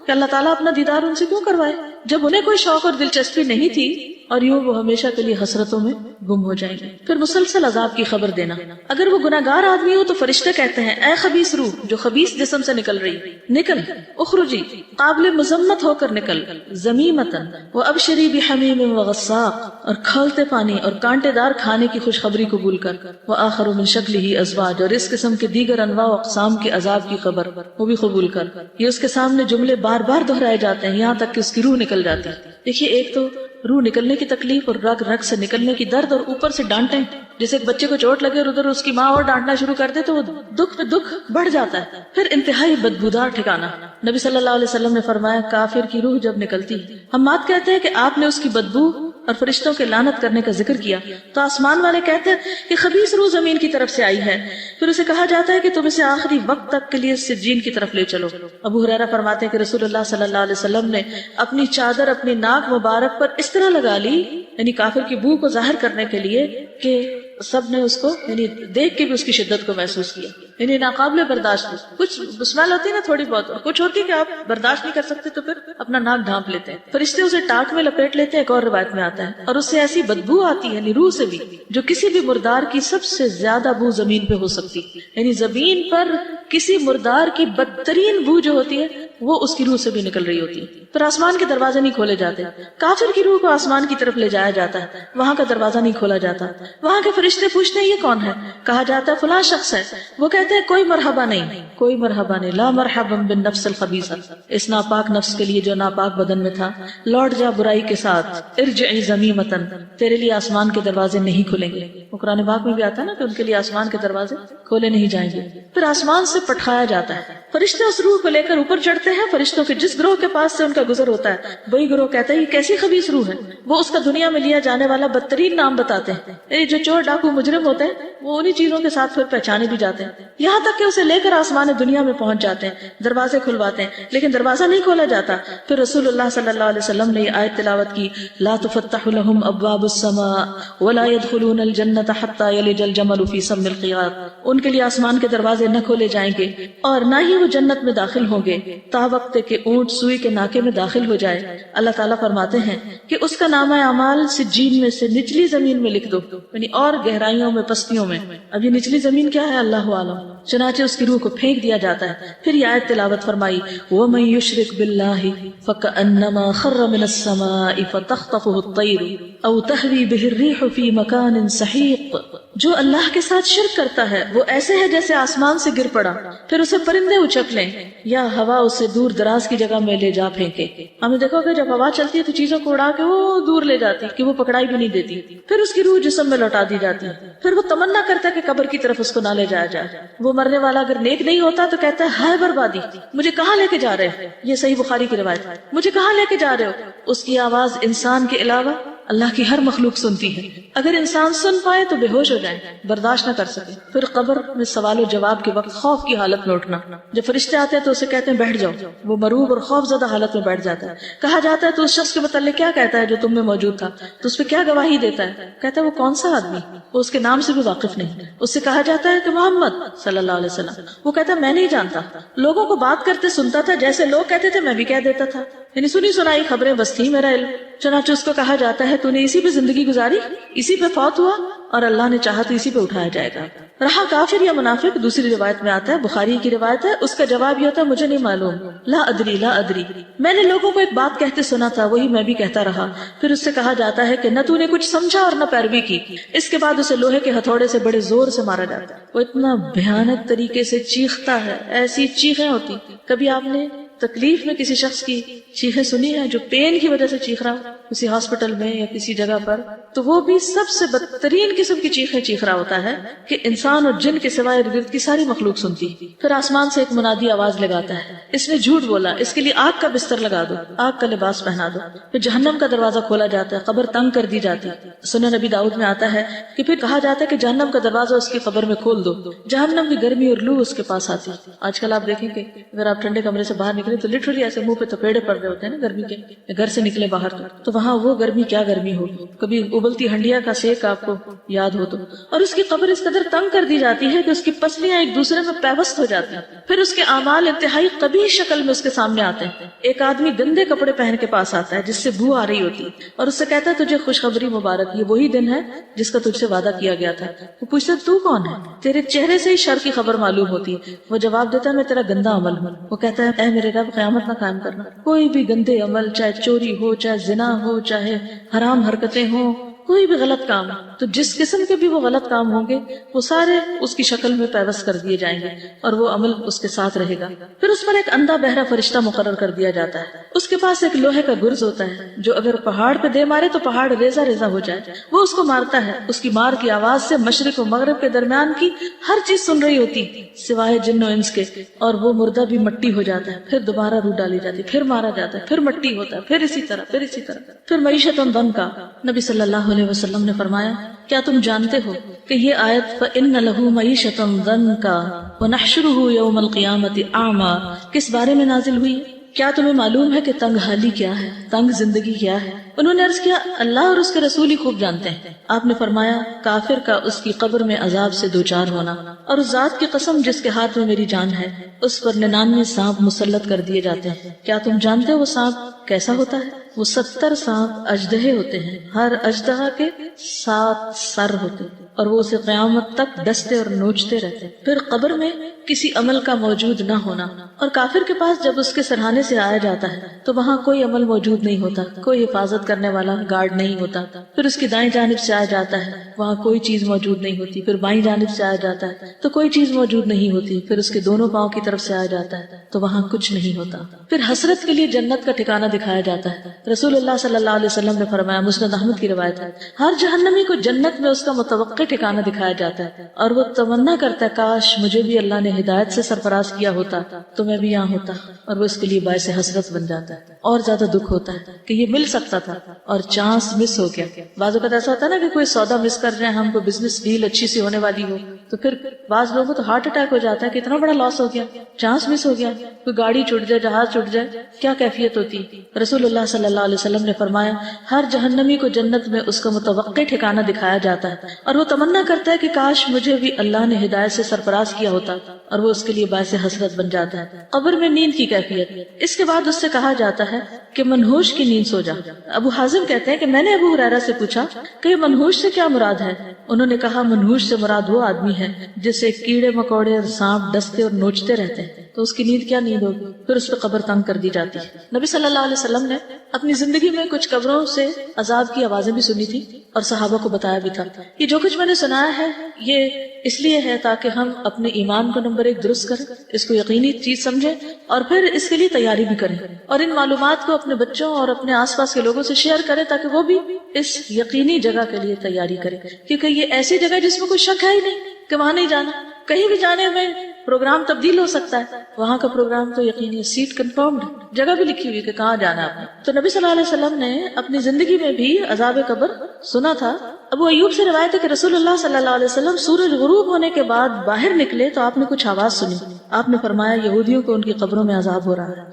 کہ اللہ تعالیٰ اپنا دیدار ان سے کیوں کروائے جب انہیں کوئی شوق اور دلچسپی نہیں تھی، اور یوں وہ ہمیشہ کے لیے حسرتوں میں گم ہو جائیں گے. پھر مسلسل عذاب کی خبر دینا. اگر وہ گناہگار آدمی ہو تو فرشتے کہتے ہیں اے خبیث روح جو خبیث جسم سے نکل رہی، نکل، اخرجی، قابل مذمت ہو کر نکل، ذمیمتن وابشری بحمیم وغساق، اور کھولتے پانی اور کانٹے دار کھانے کی خوشخبری قبول کر، وآخر من شکلہ ازواج، اور اس قسم کے دیگر انواع و اقسام کے عذاب کی خبر وہ بھی قبول کر. یہ اس کے سامنے جملے بار بار دہرائے جاتے ہیں یہاں تک کہ اس کی روح نکل جاتی ہے. دیکھیے ایک تو روح نکلنے کی تکلیف اور رگ رگ سے نکلنے کی درد، اور اوپر سے ڈانٹیں، جیسے ایک بچے کو چوٹ لگے اور ادھر اس کی ماں اور ڈانٹنا شروع کر دے تو وہ دکھ پہ دکھ بڑھ جاتا ہے. پھر انتہائی بدبودار ٹھکانا. نبی صلی اللہ علیہ وسلم نے فرمایا کافر کی روح جب نکلتی ہے، حماد کہتے ہیں کہ آپ نے اس کی بدبو اور فرشتوں کے لعنت کرنے کا ذکر کیا تو آسمان والے کہتے ہیں کہ خبیث روح زمین کی طرف سے آئی ہے. پھر اسے کہا جاتا ہے کہ تم اسے آخری وقت تک کے لیے سجین کی طرف لے چلو. ابو ہریرہ فرماتے ہیں کہ رسول اللہ صلی اللہ علیہ وسلم نے اپنی چادر اپنی ناک مبارک پر اس طرح لگا لی، یعنی کافر کی بو کو ظاہر کرنے کے لیے کہ سب نے اس کو یعنی دیکھ کے بھی اس کی شدت کو محسوس کیا. یعنی ناقابل برداشت. کچھ اسمیل ہوتی ہے نا تھوڑی بہت، اور کچھ ہوتی ہے کہ آپ برداشت نہیں کر سکتے تو پھر اپنا ناک ڈھانپ لیتے ہیں. فرشتے اسے ٹاٹ میں لپیٹ لیتے ہیں، ایک اور روایت میں آتا ہے، اور اس سے ایسی بدبو آتی ہے یعنی روح سے بھی جو کسی بھی مردار کی سب سے زیادہ بو زمین پہ ہو سکتی. یعنی زمین پر کسی مردار کی بدترین بو جو ہوتی ہے وہ اس کی روح سے بھی نکل رہی ہوتی ہے. پھر آسمان کے دروازے نہیں کھولے جاتے. کافر کی روح کو آسمان کی طرف لے جایا جاتا ہے، وہاں کا دروازہ نہیں کھولا جاتا. وہاں کے فرشتے پوچھتے ہیں یہ کون ہے؟ کہا جاتا ہے فلاں شخص ہے. وہ کہتے ہیں کوئی مرحبا نہیں، کوئی مرحبا نہیں، لا مرحبا بالنفس الخبیثہ، اس ناپاک نفس کے لیے جو ناپاک بدن میں تھا، لوٹ جا برائی کے ساتھ، ارجعی ذمیمتن، تیرے لیے آسمان کے دروازے نہیں کھلیں گے. وہ قرآن پاک میں بھی آتا ہے نا کہ ان کے لیے آسمان کے دروازے کھولے نہیں جائیں گے. پھر آسمان سے پٹھایا جاتا ہے، فرشتے اس روح کو لے کر اوپر چڑھتے ہیں. فرشتوں کے جس گروہ کے پاس سے ان کا گزر ہوتا ہے وہی گروہ کہتا ہے یہ کیسی خبیث روح ہے. وہ اس کا دنیا میں لیا جانے والا بدترین نام بتاتے ہیں. جو چور ڈاکو مجرم ہوتے ہیں وہ انہی چیزوں کے ساتھ پھر پہچانے بھی جاتے ہیں، یہاں تک کہ اسے لے کر آسمان دنیا میں پہنچ جاتے ہیں، دروازے کھلواتے ہیں لیکن دروازہ نہیں کھولا جاتا. پھر رسول اللہ صلی اللہ علیہ وسلم نے یہ آیت تلاوت کی، لا تفتح لهم ابواب السماء ولا يدخلون الجنة حتى يلج الجمل في سم الخياط. ان کے لیے آسمان کے دروازے نہ کھولے جائیں گے اور نہ ہی وہ جنت میں داخل ہوں گے تا وقت کہ اونٹ سوئی کے ناکے میں داخل ہو جائے. اللہ تعالیٰ فرماتے ہیں کہ اس کا نامہ اعمال سجین میں سے نچلی زمین میں لکھ دو، یعنی اور گہرائیوں میں پستیوں میں. اب یہ نچلی زمین کیا ہے اللہ عالم. چنانچہ اس کی روح کو پھینک دیا جاتا ہے. پھر یہ آیت تلاوت فرمائی، وَمَن يُشْرِكْ بِاللَّهِ فَكَأَنَّمَا خَرَّ مِنَ السَّمَاءِ فَتَخْطَفُهُ الطَّيْرُ أَوْ تَهْوِي بِهِ الرِّيحُ فِي مَكَانٍ سَحِيقٍ. جو اللہ کے ساتھ شرک کرتا ہے وہ ایسے ہے جیسے آسمان سے گر پڑا پھر اسے پرندے اچک لیں یا ہوا اسے دور دراز کی جگہ میں لے جا پھینکے. ہم نے دیکھا کہ جب ہوا چلتی ہے تو چیزوں کو اڑا کے وہ دور لے جاتی کہ وہ پکڑائی بھی نہیں دیتی. پھر اس کی روح جسم میں لوٹا دی جاتی ہے. پھر وہ تمنا کرتا ہے کہ قبر کی طرف اس کو نہ لے جایا جائے. وہ مرنے والا اگر نیک نہیں ہوتا تو کہتا ہے ہائے بربادی، مجھے کہاں لے کے جا رہے ہیں. یہ صحیح بخاری کی روایت ہے، مجھے کہاں لے کے جا رہے ہو. اس کی آواز انسان کے علاوہ اللہ کی ہر مخلوق سنتی ہے. اگر انسان سن پائے تو بے ہوش ہو جائے، برداشت نہ کر سکے. پھر قبر میں سوال و جواب کے وقت خوف کی حالت میں اٹھنا. جب فرشتے آتے ہیں تو اسے کہتے ہیں بیٹھ جاؤ. وہ مروب اور خوف زدہ حالت میں بیٹھ جاتا ہے. کہا جاتا ہے تو اس شخص کے متعلق کیا کہتا ہے جو تم میں موجود تھا، تو اس پہ کیا گواہی دیتا ہے. کہتا ہے وہ کون سا آدمی، وہ اس کے نام سے بھی واقف نہیں. اس سے کہا جاتا ہے کہ محمد صلی اللہ علیہ وسلم. وہ کہتا ہے میں نہیں جانتا. لوگوں کو بات کرتے سنتا تھا، جیسے لوگ کہتے تھے میں بھی کہہ دیتا تھا. یعنی سنی سنائی خبریں بس تھی میرا علم. چنانچہ اس کو کہا جاتا ہے تو نے اسی پہ زندگی گزاری، اسی پہ فوت ہوا، اور اللہ نے چاہا تو اسی پہ اٹھایا جائے گا. رہا کافر یا منافق، دوسری روایت میں آتا ہے، بخاری کی روایت ہے، اس کا جواب یہ ہوتا ہے مجھے نہیں معلوم، لا ادری لا ادری. میں نے لوگوں کو ایک بات کہتے سنا تھا، وہی میں بھی کہتا رہا. پھر اس سے کہا جاتا ہے کہ نہ تو نے کچھ سمجھا اور نہ پیروی کی. اس کے بعد اسے لوہے کے ہتھوڑے سے بڑے زور سے مارا جاتا ہے. وہ اتنا بھیانک طریقے سے چیختا ہے، ایسی چیخیں ہوتی کبھی آپ نے تکلیف میں کسی شخص کی چیخیں سنی ہے جو پین کی وجہ سے چیخ رہا ہو کسی ہاسپٹل میں یا کسی جگہ پر؟ تو وہ بھی سب سے بدترین قسم کی چیخیں چیخ رہا ہوتا ہے کہ انسان اور جن کے سوائے ارد گرد کی ساری مخلوق سنتی. پھر آسمان سے ایک منادی آواز لگاتا ہے، اس نے جھوٹ بولا، اس کے لیے آگ کا بستر لگا دو، آگ کا لباس پہنا دو. پھر جہنم کا دروازہ کھولا جاتا ہے، قبر تنگ کر دی جاتی ہے. سنن نبی داؤد میں آتا ہے کہ پھر کہا جاتا ہے کہ جہنم کا دروازہ اس کی قبر میں کھول دو، جہنم کی گرمی اور لو اس کے پاس آتی. آج کل آپ دیکھیں کہ اگر آپ ٹھنڈے کمرے سے باہر نکلے تو لٹرلی ایسے منہ پہ تپیڑے پڑ رہے ہوتے ہیں نا گرمی کے، گھر سے نکلے باہر تو وہاں وہ گرمی کیا گرمی ہوگی. کبھی ابلتی ہنڈیا کا سیک آپ کو یاد ہو تو. اور اس کی قبر اس قدر تنگ کر دی جاتی ہے کہ اس کی پسلیاں ایک دوسرے میں پیوست ہو جاتی ہیں. پھر اس کے اعمال انتہائی قبیح شکل میں اس کے سامنے آتے ہیں. ایک آدمی گندے کپڑے پہن کے پاس آتا ہے جس سے بو آ رہی ہوتی اور اس سے کہتا ہے تجھے خوشخبری مبارک، یہ وہی دن ہے جس کا تجھ سے وعدہ کیا گیا تھا. وہ پوچھتا تو کون ہے؟ تیرے چہرے سے ہی شر کی خبر معلوم ہوتی ہے. وہ جواب دیتا ہے میں تیرا گندا عمل ہوں. وہ کہتا ہے اے میرے رب قیامت نہ قائم کرنا. کوئی بھی گندے عمل، چاہے چوری ہو، چاہے زنا ہو، چاہے حرام حرکتیں ہوں، کوئی بھی غلط کام، تو جس قسم کے بھی وہ غلط کام ہوں گے وہ سارے اس کی شکل میں پیوست کر دیے جائیں گے اور وہ عمل اس کے ساتھ رہے گا. پھر اس پر ایک اندھا بہرا فرشتہ مقرر کر دیا جاتا ہے. اس کے پاس ایک لوہے کا گرز ہوتا ہے جو اگر پہاڑ پہ دے مارے تو پہاڑ ریزہ ریزہ ہو جائے. وہ اس کو مارتا ہے. اس کی مار کی آواز سے مشرق و مغرب کے درمیان کی ہر چیز سن رہی ہوتی سوائے جن و انس کے، اور وہ مردہ بھی مٹی ہو جاتا ہے. پھر دوبارہ روح ڈالی جاتی، پھر مارا جاتا ہے، پھر مٹی ہوتا ہے، پھر اسی طرح. پھر معیشت ضنکا. نبی صلی اللہ علیہ وسلم نے فرمایا کیا تم جانتے ہو کہ یہ آیت فَإِنَّ لَهُ مَعِيشَةً ضَنكًا وَنَحْشُرُهُ يَوْمَ الْقِيَامَةِ أَعْمَى کس بارے میں نازل ہوئی؟ کیا تمہیں معلوم ہے کہ تنگ حالی کیا ہے، تنگ زندگی کیا ہے؟ انہوں نے عرض کیا اللہ اور اس کے رسول ہی خوب جانتے ہیں. آپ نے فرمایا کافر کا اس کی قبر میں عذاب سے دوچار ہونا، اور اس ذات کی قسم جس کے ہاتھ میں میری جان ہے اس پر 99 سانپ مسلط کر دیے جاتے ہیں. کیا تم جانتے ہو وہ سانپ کیسا ہوتا ہے؟ وہ 70 سانپ اژدہے ہوتے ہیں، ہر اژدہا کے 7 سر ہوتے ہیں اور وہ اسے قیامت تک ڈستے اور نوچتے رہتے ہیں. پھر قبر میں کسی عمل کا موجود نہ ہونا، اور کافر کے پاس جب اس کے سرہانے سے آیا جاتا ہے تو وہاں کوئی عمل موجود نہیں ہوتا، کوئی حفاظت کرنے والا گارڈ نہیں ہوتا. پھر اس کی دائیں جانب سے آیا جاتا ہے، وہاں کوئی چیز موجود نہیں ہوتی. پھر بائیں جانب سے آیا جاتا ہے تو کوئی چیز موجود نہیں ہوتی. پھر اس کے دونوں پاؤں کی طرف سے آیا جاتا ہے تو وہاں کچھ نہیں ہوتا. پھر حسرت کے لیے جنت کا ٹھکانہ دکھایا جاتا ہے. رسول اللہ صلی اللہ علیہ وسلم نے فرمایا، مسند احمد کی روایت ہے، ہر جہنمی کو جنت میں اس کا متوقع ٹھکانہ دکھایا جاتا ہے اور وہ تمنا کرتا ہے کاش مجھے بھی اللہ نے ہدایت سے سرفراز کیا ہوتا تو میں بھی یہاں ہوتا، اور وہ اس کے لیے باعث حسرت بن جاتا ہے. اور زیادہ دکھ ہوتا ہے کہ یہ مل سکتا تھا اور چانس مس ہو گیا. بعض اوقات ایسا ہوتا ہے نا کہ کوئی سودا مس کر رہے ہیں ہم، کو بزنس ڈیل اچھی سی ہونے والی ہو تو پھر بعض لوگوں کو تو ہارٹ اٹیک ہو جاتا ہے کہ اتنا بڑا لاس ہو گیا، چانس مس ہو گیا. کوئی گاڑی چھوٹ جائے، جہاز چھوٹ جائے، کیا کیفیت ہوتی. رسول اللہ صلی اللہ علیہ وسلم نے فرمایا ہر جہنمی کو جنت میں اس کا متوقع ٹھکانہ دکھایا جاتا ہے اور وہ تمنا کرتا ہے کہ کاش مجھے بھی اللہ نے ہدایت سے سرفراز کیا ہوتا، اور وہ اس کے لیے باعث حسرت بن جاتا ہے. قبر میں نیند کی کیفیت. اس کے بعد اس سے کہا جاتا ہے کہ منحوش کی نیند سو جا. ابو حازم کہتے ہیں کہ میں نے ابو ہریرہ سے پوچھا کہ یہ منحوش سے کیا مراد ہے؟ انہوں نے کہا منحوش سے مراد وہ آدمی ہے جسے کیڑے مکوڑے اور سانپ ڈستے اور نوچتے رہتے ہیں، تو اس کی نیند کیا نیند ہوگی؟ پھر اس پہ قبر تنگ کر دی جاتی ہے. نبی صلی اللہ علیہ وسلم نے اپنی زندگی میں کچھ قبروں سے عذاب کی آوازیں بھی سنی تھی اور صحابہ کو بتایا بھی تھا. یہ جو کچھ میں نے سنایا ہے یہ اس لیے ہے تاکہ ہم اپنے ایمان کو نمبر 1 درست کریں، اس کو یقینی چیز سمجھیں اور پھر اس کے لیے تیاری بھی کریں، اور ان معلومات کو اپنے بچوں اور اپنے آس پاس کے لوگوں سے شیئر کریں تاکہ وہ بھی اس یقینی جگہ کے لیے تیاری کریں. کیونکہ یہ ایسی جگہ جس میں کوئی شک ہے ہی نہیں کہ وہاں نہیں جانا. کہیں بھی جانے میں پروگرام تبدیل ہو سکتا ہے، وہاں کا پروگرام تو یقینی سیٹ کنفرمڈ، جگہ بھی لکھی ہوئی کہ کہاں جانا ہے. تو نبی صلی اللہ علیہ وسلم نے اپنی زندگی میں بھی عذاب قبر سنا تھا. ابو ایوب سے روایت ہے کہ رسول اللہ صلی اللہ علیہ وسلم سورج غروب ہونے کے بعد باہر نکلے تو آپ نے کچھ آواز سنی. آپ نے فرمایا یہودیوں کو ان کی قبروں میں عذاب ہو رہا ہے.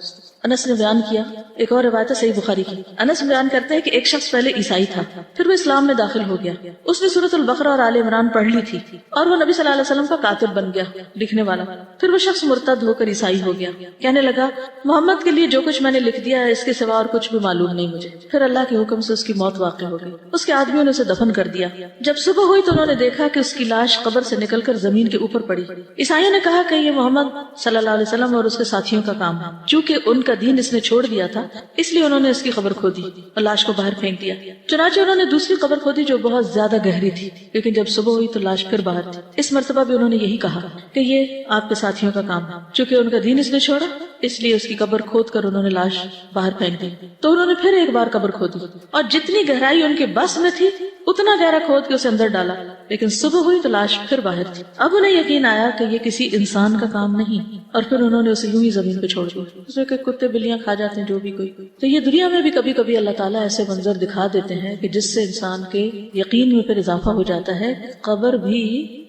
انس نے بیان کیا، ایک اور روایت ہے صحیح بخاری کی. انس بیان کرتے ہیں کہ ایک شخص پہلے عیسائی تھا، پھر وہ اسلام میں داخل ہو گیا. اس نے سورۃ البقرہ اور آل عمران پڑھ لی تھی اور وہ نبی صلی اللہ علیہ وسلم کا کاتب بن گیا، لکھنے والا. پھر وہ شخص مرتد ہو کر عیسائی ہو گیا. کہنے لگا محمد کے لیے جو کچھ میں نے لکھ دیا ہے اس کے سوا اور کچھ بھی معلوم نہیں مجھے. پھر اللہ کے حکم سے اس کی موت واقع ہو گئی. اس کے آدمیوں نے اسے دفن کر دیا. جب صبح ہوئی تو انہوں نے دیکھا کہ اس کی لاش قبر سے نکل کر زمین کے اوپر پڑی. عیسائیوں نے کہا کہ یہ محمد صلی اللہ علیہ وسلم اور اس کے ساتھیوں کا کام ہے. چونکہ ان کا دین اس نے چھوڑ دیا تھا، اس لیے انہوں نے اس کی قبر کھودی اور لاش کو باہر پھینک دیا۔ چنانچہ انہوں نے دوسری قبر کھودی جو بہت زیادہ گہری تھی، لیکن جب صبح ہوئی تو لاش پھر باہر تھی۔ اس مرتبہ بھی انہوں نے یہی کہا کہ یہ آپ کے ساتھیوں کا کام ہے، چونکہ ان کا دین اس نے چھوڑا اس لیے اس کی قبر کھود کر انہوں نے لاش باہر پھینک دی۔ تو انہوں نے پھر ایک بار قبر کھودی اور جتنی گہرائی ان کے بس میں تھی اتنا گہرا کھود کے اسے اندر ڈالا، لیکن صبح ہوئی تو لاش پھر باہر تھی۔ اب انہیں یقین آیا کہ یہ کسی انسان کا کام نہیں، اور پھر انہوں نے اسے یوں ہی زمین پہ چھوڑ دیا، اسے کہ کتے بلیاں کھا جاتے ہیں جو بھی کوئی۔ تو یہ دنیا میں بھی کبھی کبھی اللہ تعالیٰ ایسے منظر دکھا دیتے ہیں کہ جس سے انسان کے یقین میں پھر اضافہ ہو جاتا ہے۔ قبر بھی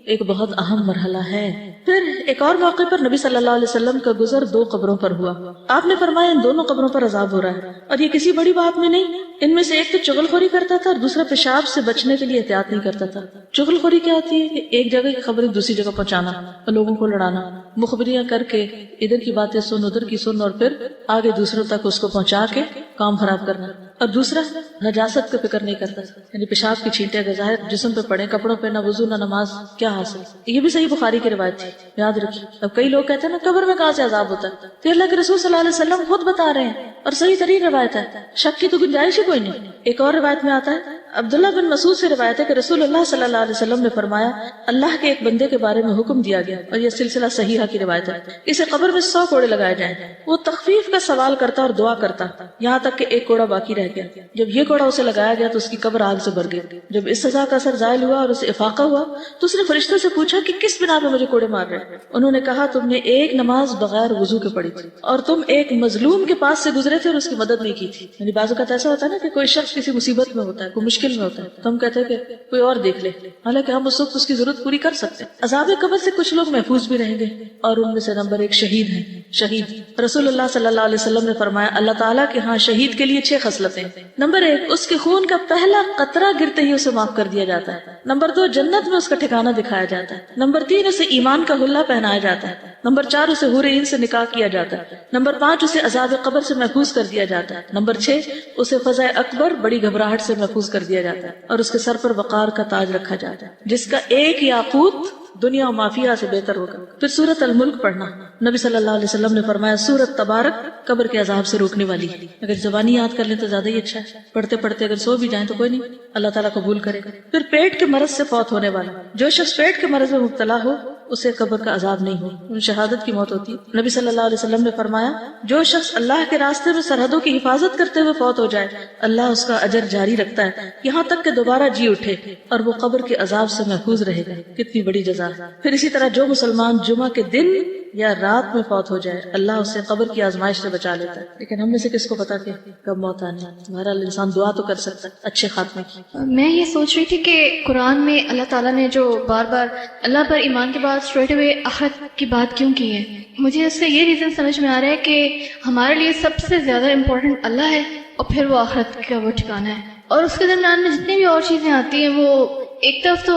ایک بہت اہم مرحلہ ہے۔ پھر ایک اور موقع پر نبی صلی اللہ علیہ وسلم کا گزر 2 قبروں پر ہوا۔ آپ نے فرمایا ان دونوں قبروں پر عذاب ہو رہا ہے، اور یہ کسی بڑی بات میں نہیں۔ ان میں سے ایک تو چغل خوری کرتا تھا اور دوسرا پیشاب سے بچنے کے لیے احتیاط نہیں کرتا تھا۔ چغل خوری کیا ہوتی ہے کہ ایک جگہ کی خبریں دوسری جگہ پہنچانا اور لوگوں کو لڑانا، مخبریاں کر کے ادھر کی باتیں سن ادھر کی سن اور پھر آگے دوسروں تک اس کو پہنچا کے کام خراب کرنا۔ اور دوسرا نجاست کا فکر نہیں کرتا، یعنی پیشاب کی چھینٹیں اگر ظاہر جسم پہ پڑے، کپڑوں پہ، نہ وضو نہ نماز، کیا حاصل؟ یہ بھی صحیح بخاری کی روایت تھی، یاد رکھیے۔ اب کئی لوگ کہتے ہیں نا قبر میں کہاں سے عذاب ہوتا ہے، تو اللہ کے رسول صلی اللہ علیہ وسلم خود بتا رہے ہیں اور صحیح ترین روایت ہے، شک کی تو گنجائش ہی کوئی نہیں۔ ایک اور روایت میں آتا ہے، عبداللہ بن مسعود سے روایت ہے کہ رسول اللہ صلی اللہ علیہ وسلم نے فرمایا اللہ کے ایک بندے کے بارے میں حکم دیا گیا، اور یہ سلسلہ صحیحہ کی روایت ہے، اسے قبر میں 100 کوڑے لگائے جائیں۔ وہ تخفیف کا سوال کرتا اور دعا کرتا یہاں تک کہ ایک کوڑا باقی رہ گیا۔ جب یہ کوڑا اسے لگایا گیا تو اس کی قبر آگ سے بھر گئی۔ جب اس سزا کا اثر زائل ہوا اور اسے افاقہ ہوا تو اس نے فرشتوں سے پوچھا کہ کس بنا پہ مجھے کوڑے مار رہے ہیں؟ انہوں نے کہا تم نے ایک نماز بغیر وضو کے پڑھی تھی اور تم ایک مظلوم کے پاس سے گزرے تھے اور اس کی مدد نہیں کی تھی۔ یعنی بعض اوقات ایسا ہوتا ہے نا کہ کوئی شخص کسی مصیبت میں ہوتا ہے، کوئی مشکل میں ہوتا ہے، تو ہم کہتے ہیں کہ کوئی اور دیکھ لے، حالانکہ ہم اس وقت اس کی ضرورت پوری کر سکتے ہیں۔ عذاب قبر سے کچھ لوگ محفوظ بھی رہیں گے اور ان میں سے نمبر 1 شہید ہیں۔ شہید رسول اللہ صلی اللہ علیہ وسلم نے فرمایا اللہ تعالیٰ کے ہاں شہید کے لیے 6 خصلتیں۔ نمبر 1 اس کے خون کا پہلا قطرہ گرتے ہی اسے معاف کر دیا جاتا ہے۔ نمبر 2 جنت میں اس کا ٹھکانہ دکھایا جاتا ہے۔ نمبر 3 اسے ایمان کا حلہ پہنایا جاتا ہے۔ نمبر 4 اسے حور عین سے نکاح کیا جاتا ہے۔ نمبر 5 اسے عذاب قبر سے محفوظ کر دیا جاتا ہے۔ نمبر 6 اسے فضا اکبر بڑی گھبراہٹ سے محفوظ کر دیا جاتا ہے اور اس کے سر پر وقار کا تاج رکھا جاتا ہے جس کا ایک یاقوت دنیا و مافیہ سے بہتر ہوگا۔ پھر سورۃ الملک پڑھنا، نبی صلی اللہ علیہ وسلم نے فرمایا سورۃ تبارک قبر کے عذاب سے روکنے والی ہے۔ اگر زبانی یاد کر لیں تو زیادہ ہی اچھا ہے، پڑھتے پڑھتے اگر سو بھی جائیں تو کوئی نہیں، اللہ تعالیٰ قبول کرے گا۔ پھر پیٹ کے مرض سے فوت ہونے والا، جو شخص پیٹ کے مرض میں مبتلا ہو اسے قبر کا عذاب نہیں ہو، شہادت کی موت ہوتی ہے۔ نبی صلی اللہ علیہ وسلم نے فرمایا جو شخص اللہ کے راستے میں سرحدوں کی حفاظت کرتے ہوئے فوت ہو جائے اللہ اس کا اجر جاری رکھتا ہے یہاں تک کہ دوبارہ جی اٹھے اور وہ قبر کے عذاب سے محفوظ رہے گا۔ کتنی بڑی جزا ہے۔ پھر اسی طرح جو مسلمان جمعہ کے دن یا رات میں فوت ہو جائے اللہ اسے قبر کی آزمائش سے بچا لیتا ہے، لیکن ہم میں سے کس کو پتا کہ کب موت آنی ہے۔ بہرحال انسان دعا تو کر سکتا ہے اچھے خاتمے کی۔ میں یہ سوچ رہی تھی کہ قرآن میں اللہ تعالیٰ نے جو بار بار اللہ پر ایمان کے بعد اسٹریٹ اوے آخرت کی بات کیوں کی ہے، مجھے اس سے یہ ریزن سمجھ میں آ رہا ہے کہ ہمارے لیے سب سے زیادہ امپورٹنٹ اللہ ہے اور پھر وہ آخرت کا وہ ٹھکانہ ہے، اور اس کے درمیان میں جتنی بھی اور چیزیں آتی ہیں وہ ایک طرف تو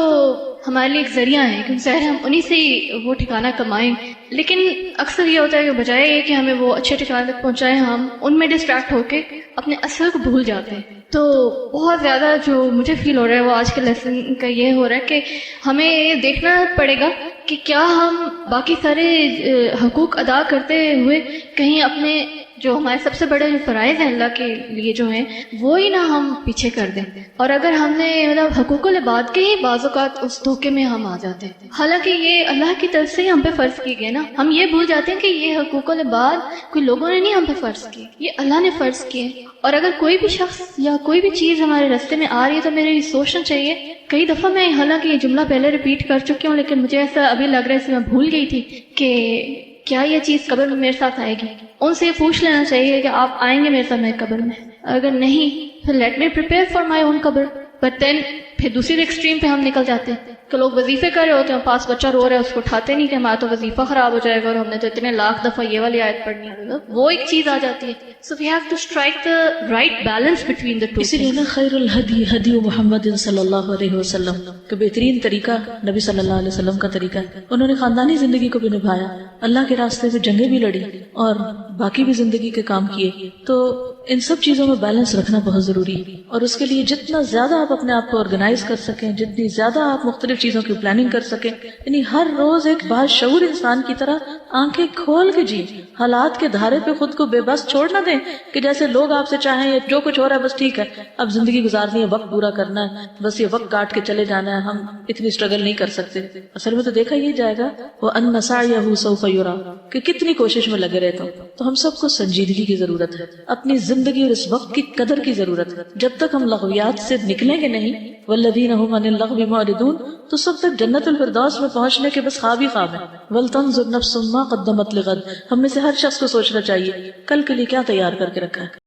ہمارے لیے ایک ذریعہ ہے کیونکہ ظاہر ہم انہی سے ہی وہ ٹھکانہ کمائیں، لیکن اکثر یہ ہوتا ہے کہ بجائے یہ کہ ہمیں وہ اچھے ٹھکانے تک پہنچائیں ہم ان میں ڈسٹریکٹ ہو کے اپنے اصل کو بھول جاتے ہیں۔ تو بہت زیادہ جو مجھے فیل ہو رہا ہے وہ آج کے لیسن کا یہ ہو رہا ہے کہ ہمیں یہ دیکھنا پڑے گا کہ کیا ہم باقی سارے حقوق ادا کرتے ہوئے کہیں اپنے جو ہمارے سب سے بڑے فرائض ہیں اللہ کے لیے جو ہیں وہی نہ ہم پیچھے کر دیں، اور اگر ہم نے مطلب حقوق العباد کے ہی بعض اوقات اس دھوکے میں ہم آ جاتے ہیں، حالانکہ یہ اللہ کی طرف سے ہی ہم پہ فرض کی گئے نا، ہم یہ بھول جاتے ہیں کہ یہ حقوق العباد کوئی لوگوں نے نہیں ہم پہ فرض کیے، یہ اللہ نے فرض کیے، اور اگر کوئی بھی شخص یا کوئی بھی چیز ہمارے راستے میں آ رہی ہے تو میرے سوچنا چاہیے۔ کئی دفعہ میں حالانکہ یہ جملہ پہلے ریپیٹ کر چکی ہوں لیکن مجھے ایسا ابھی لگ رہا ہے کہ میں بھول گئی تھی کہ کیا یہ چیز قبر میں میرے ساتھ آئے گی۔ ان سے یہ پوچھ لینا چاہیے کہ آپ آئیں گے میرے ساتھ میری قبر میں، اگر نہیں پھر let me prepare for my own قبر۔ بٹ دین پھر دوسری ایکسٹریم پہ ہم نکل جاتے ہیں کہ لوگ وظیفے کر رہے ہوتے ہیں، پاس بچہ رو رہا ہے اس کو اٹھاتے نہیں کہ ہمارا تو وظیفہ خراب ہو جائے گا اور ہم نے تو اتنے لاکھ دفعہ یہ والی آیت پڑھنی ہے، وہ ایک چیز آ جاتی ہے۔ So we have to strike the right balance between the two. اسی لیے نا خیر الہدی ہدی محمد صلی اللہ علیہ وسلم، کہ بہترین طریقہ نبی صلی اللہ علیہ وسلم کا طریقہ ہے. انہوں نے خاندانی زندگی کو بھی نبھایا, اللہ کے راستے میں جنگیں بھی لڑی اور باقی بھی زندگی کے کام کیے. تو ان سب چیزوں میں بیلنس رکھنا بہت ضروری ہے, اور اس کے لیے جتنا زیادہ آپ اپنے آپ کو آرگنائز کر سکیں, جتنی زیادہ آپ مختلف چیزوں کی پلاننگ کر سکیں, یعنی ہر روز ایک باشعور انسان کی طرح آنکھیں کھول کے جی, حالات کے دھارے پہ خود کو بے بس چھوڑ نہ دیں کہ جیسے لوگ آپ سے چاہیں یا جو کچھ ہو رہا ہے بس ٹھیک ہے, اب زندگی گزارنی ہے, وقت پورا کرنا ہے, بس یہ وقت کاٹ کے چلے جانا ہے, ہم اتنی اسٹرگل نہیں کر سکتے. اصل میں تو دیکھا یہ جائے گا وہ ان سعیہ سوف یرا, کہ کتنی کوشش میں لگے رہتا ہوں. تو ہم سب کو سنجیدگی کی ضرورت ہے, اپنی زندگی اور اس وقت کی قدر کی ضرورت ہے. جب تک ہم لغویات سے نکلیں گے نہیں, والذین هم عن اللغو معرضون, تو سب تک جنت الفردوس میں پہنچنے کے بس خواب ہی خواب ہے. ولتنظر نفس ما قدمت لغد, ہم میں سے ہر شخص کو سوچنا چاہیے کل کے لیے کیا تیار کر کے رکھا ہے.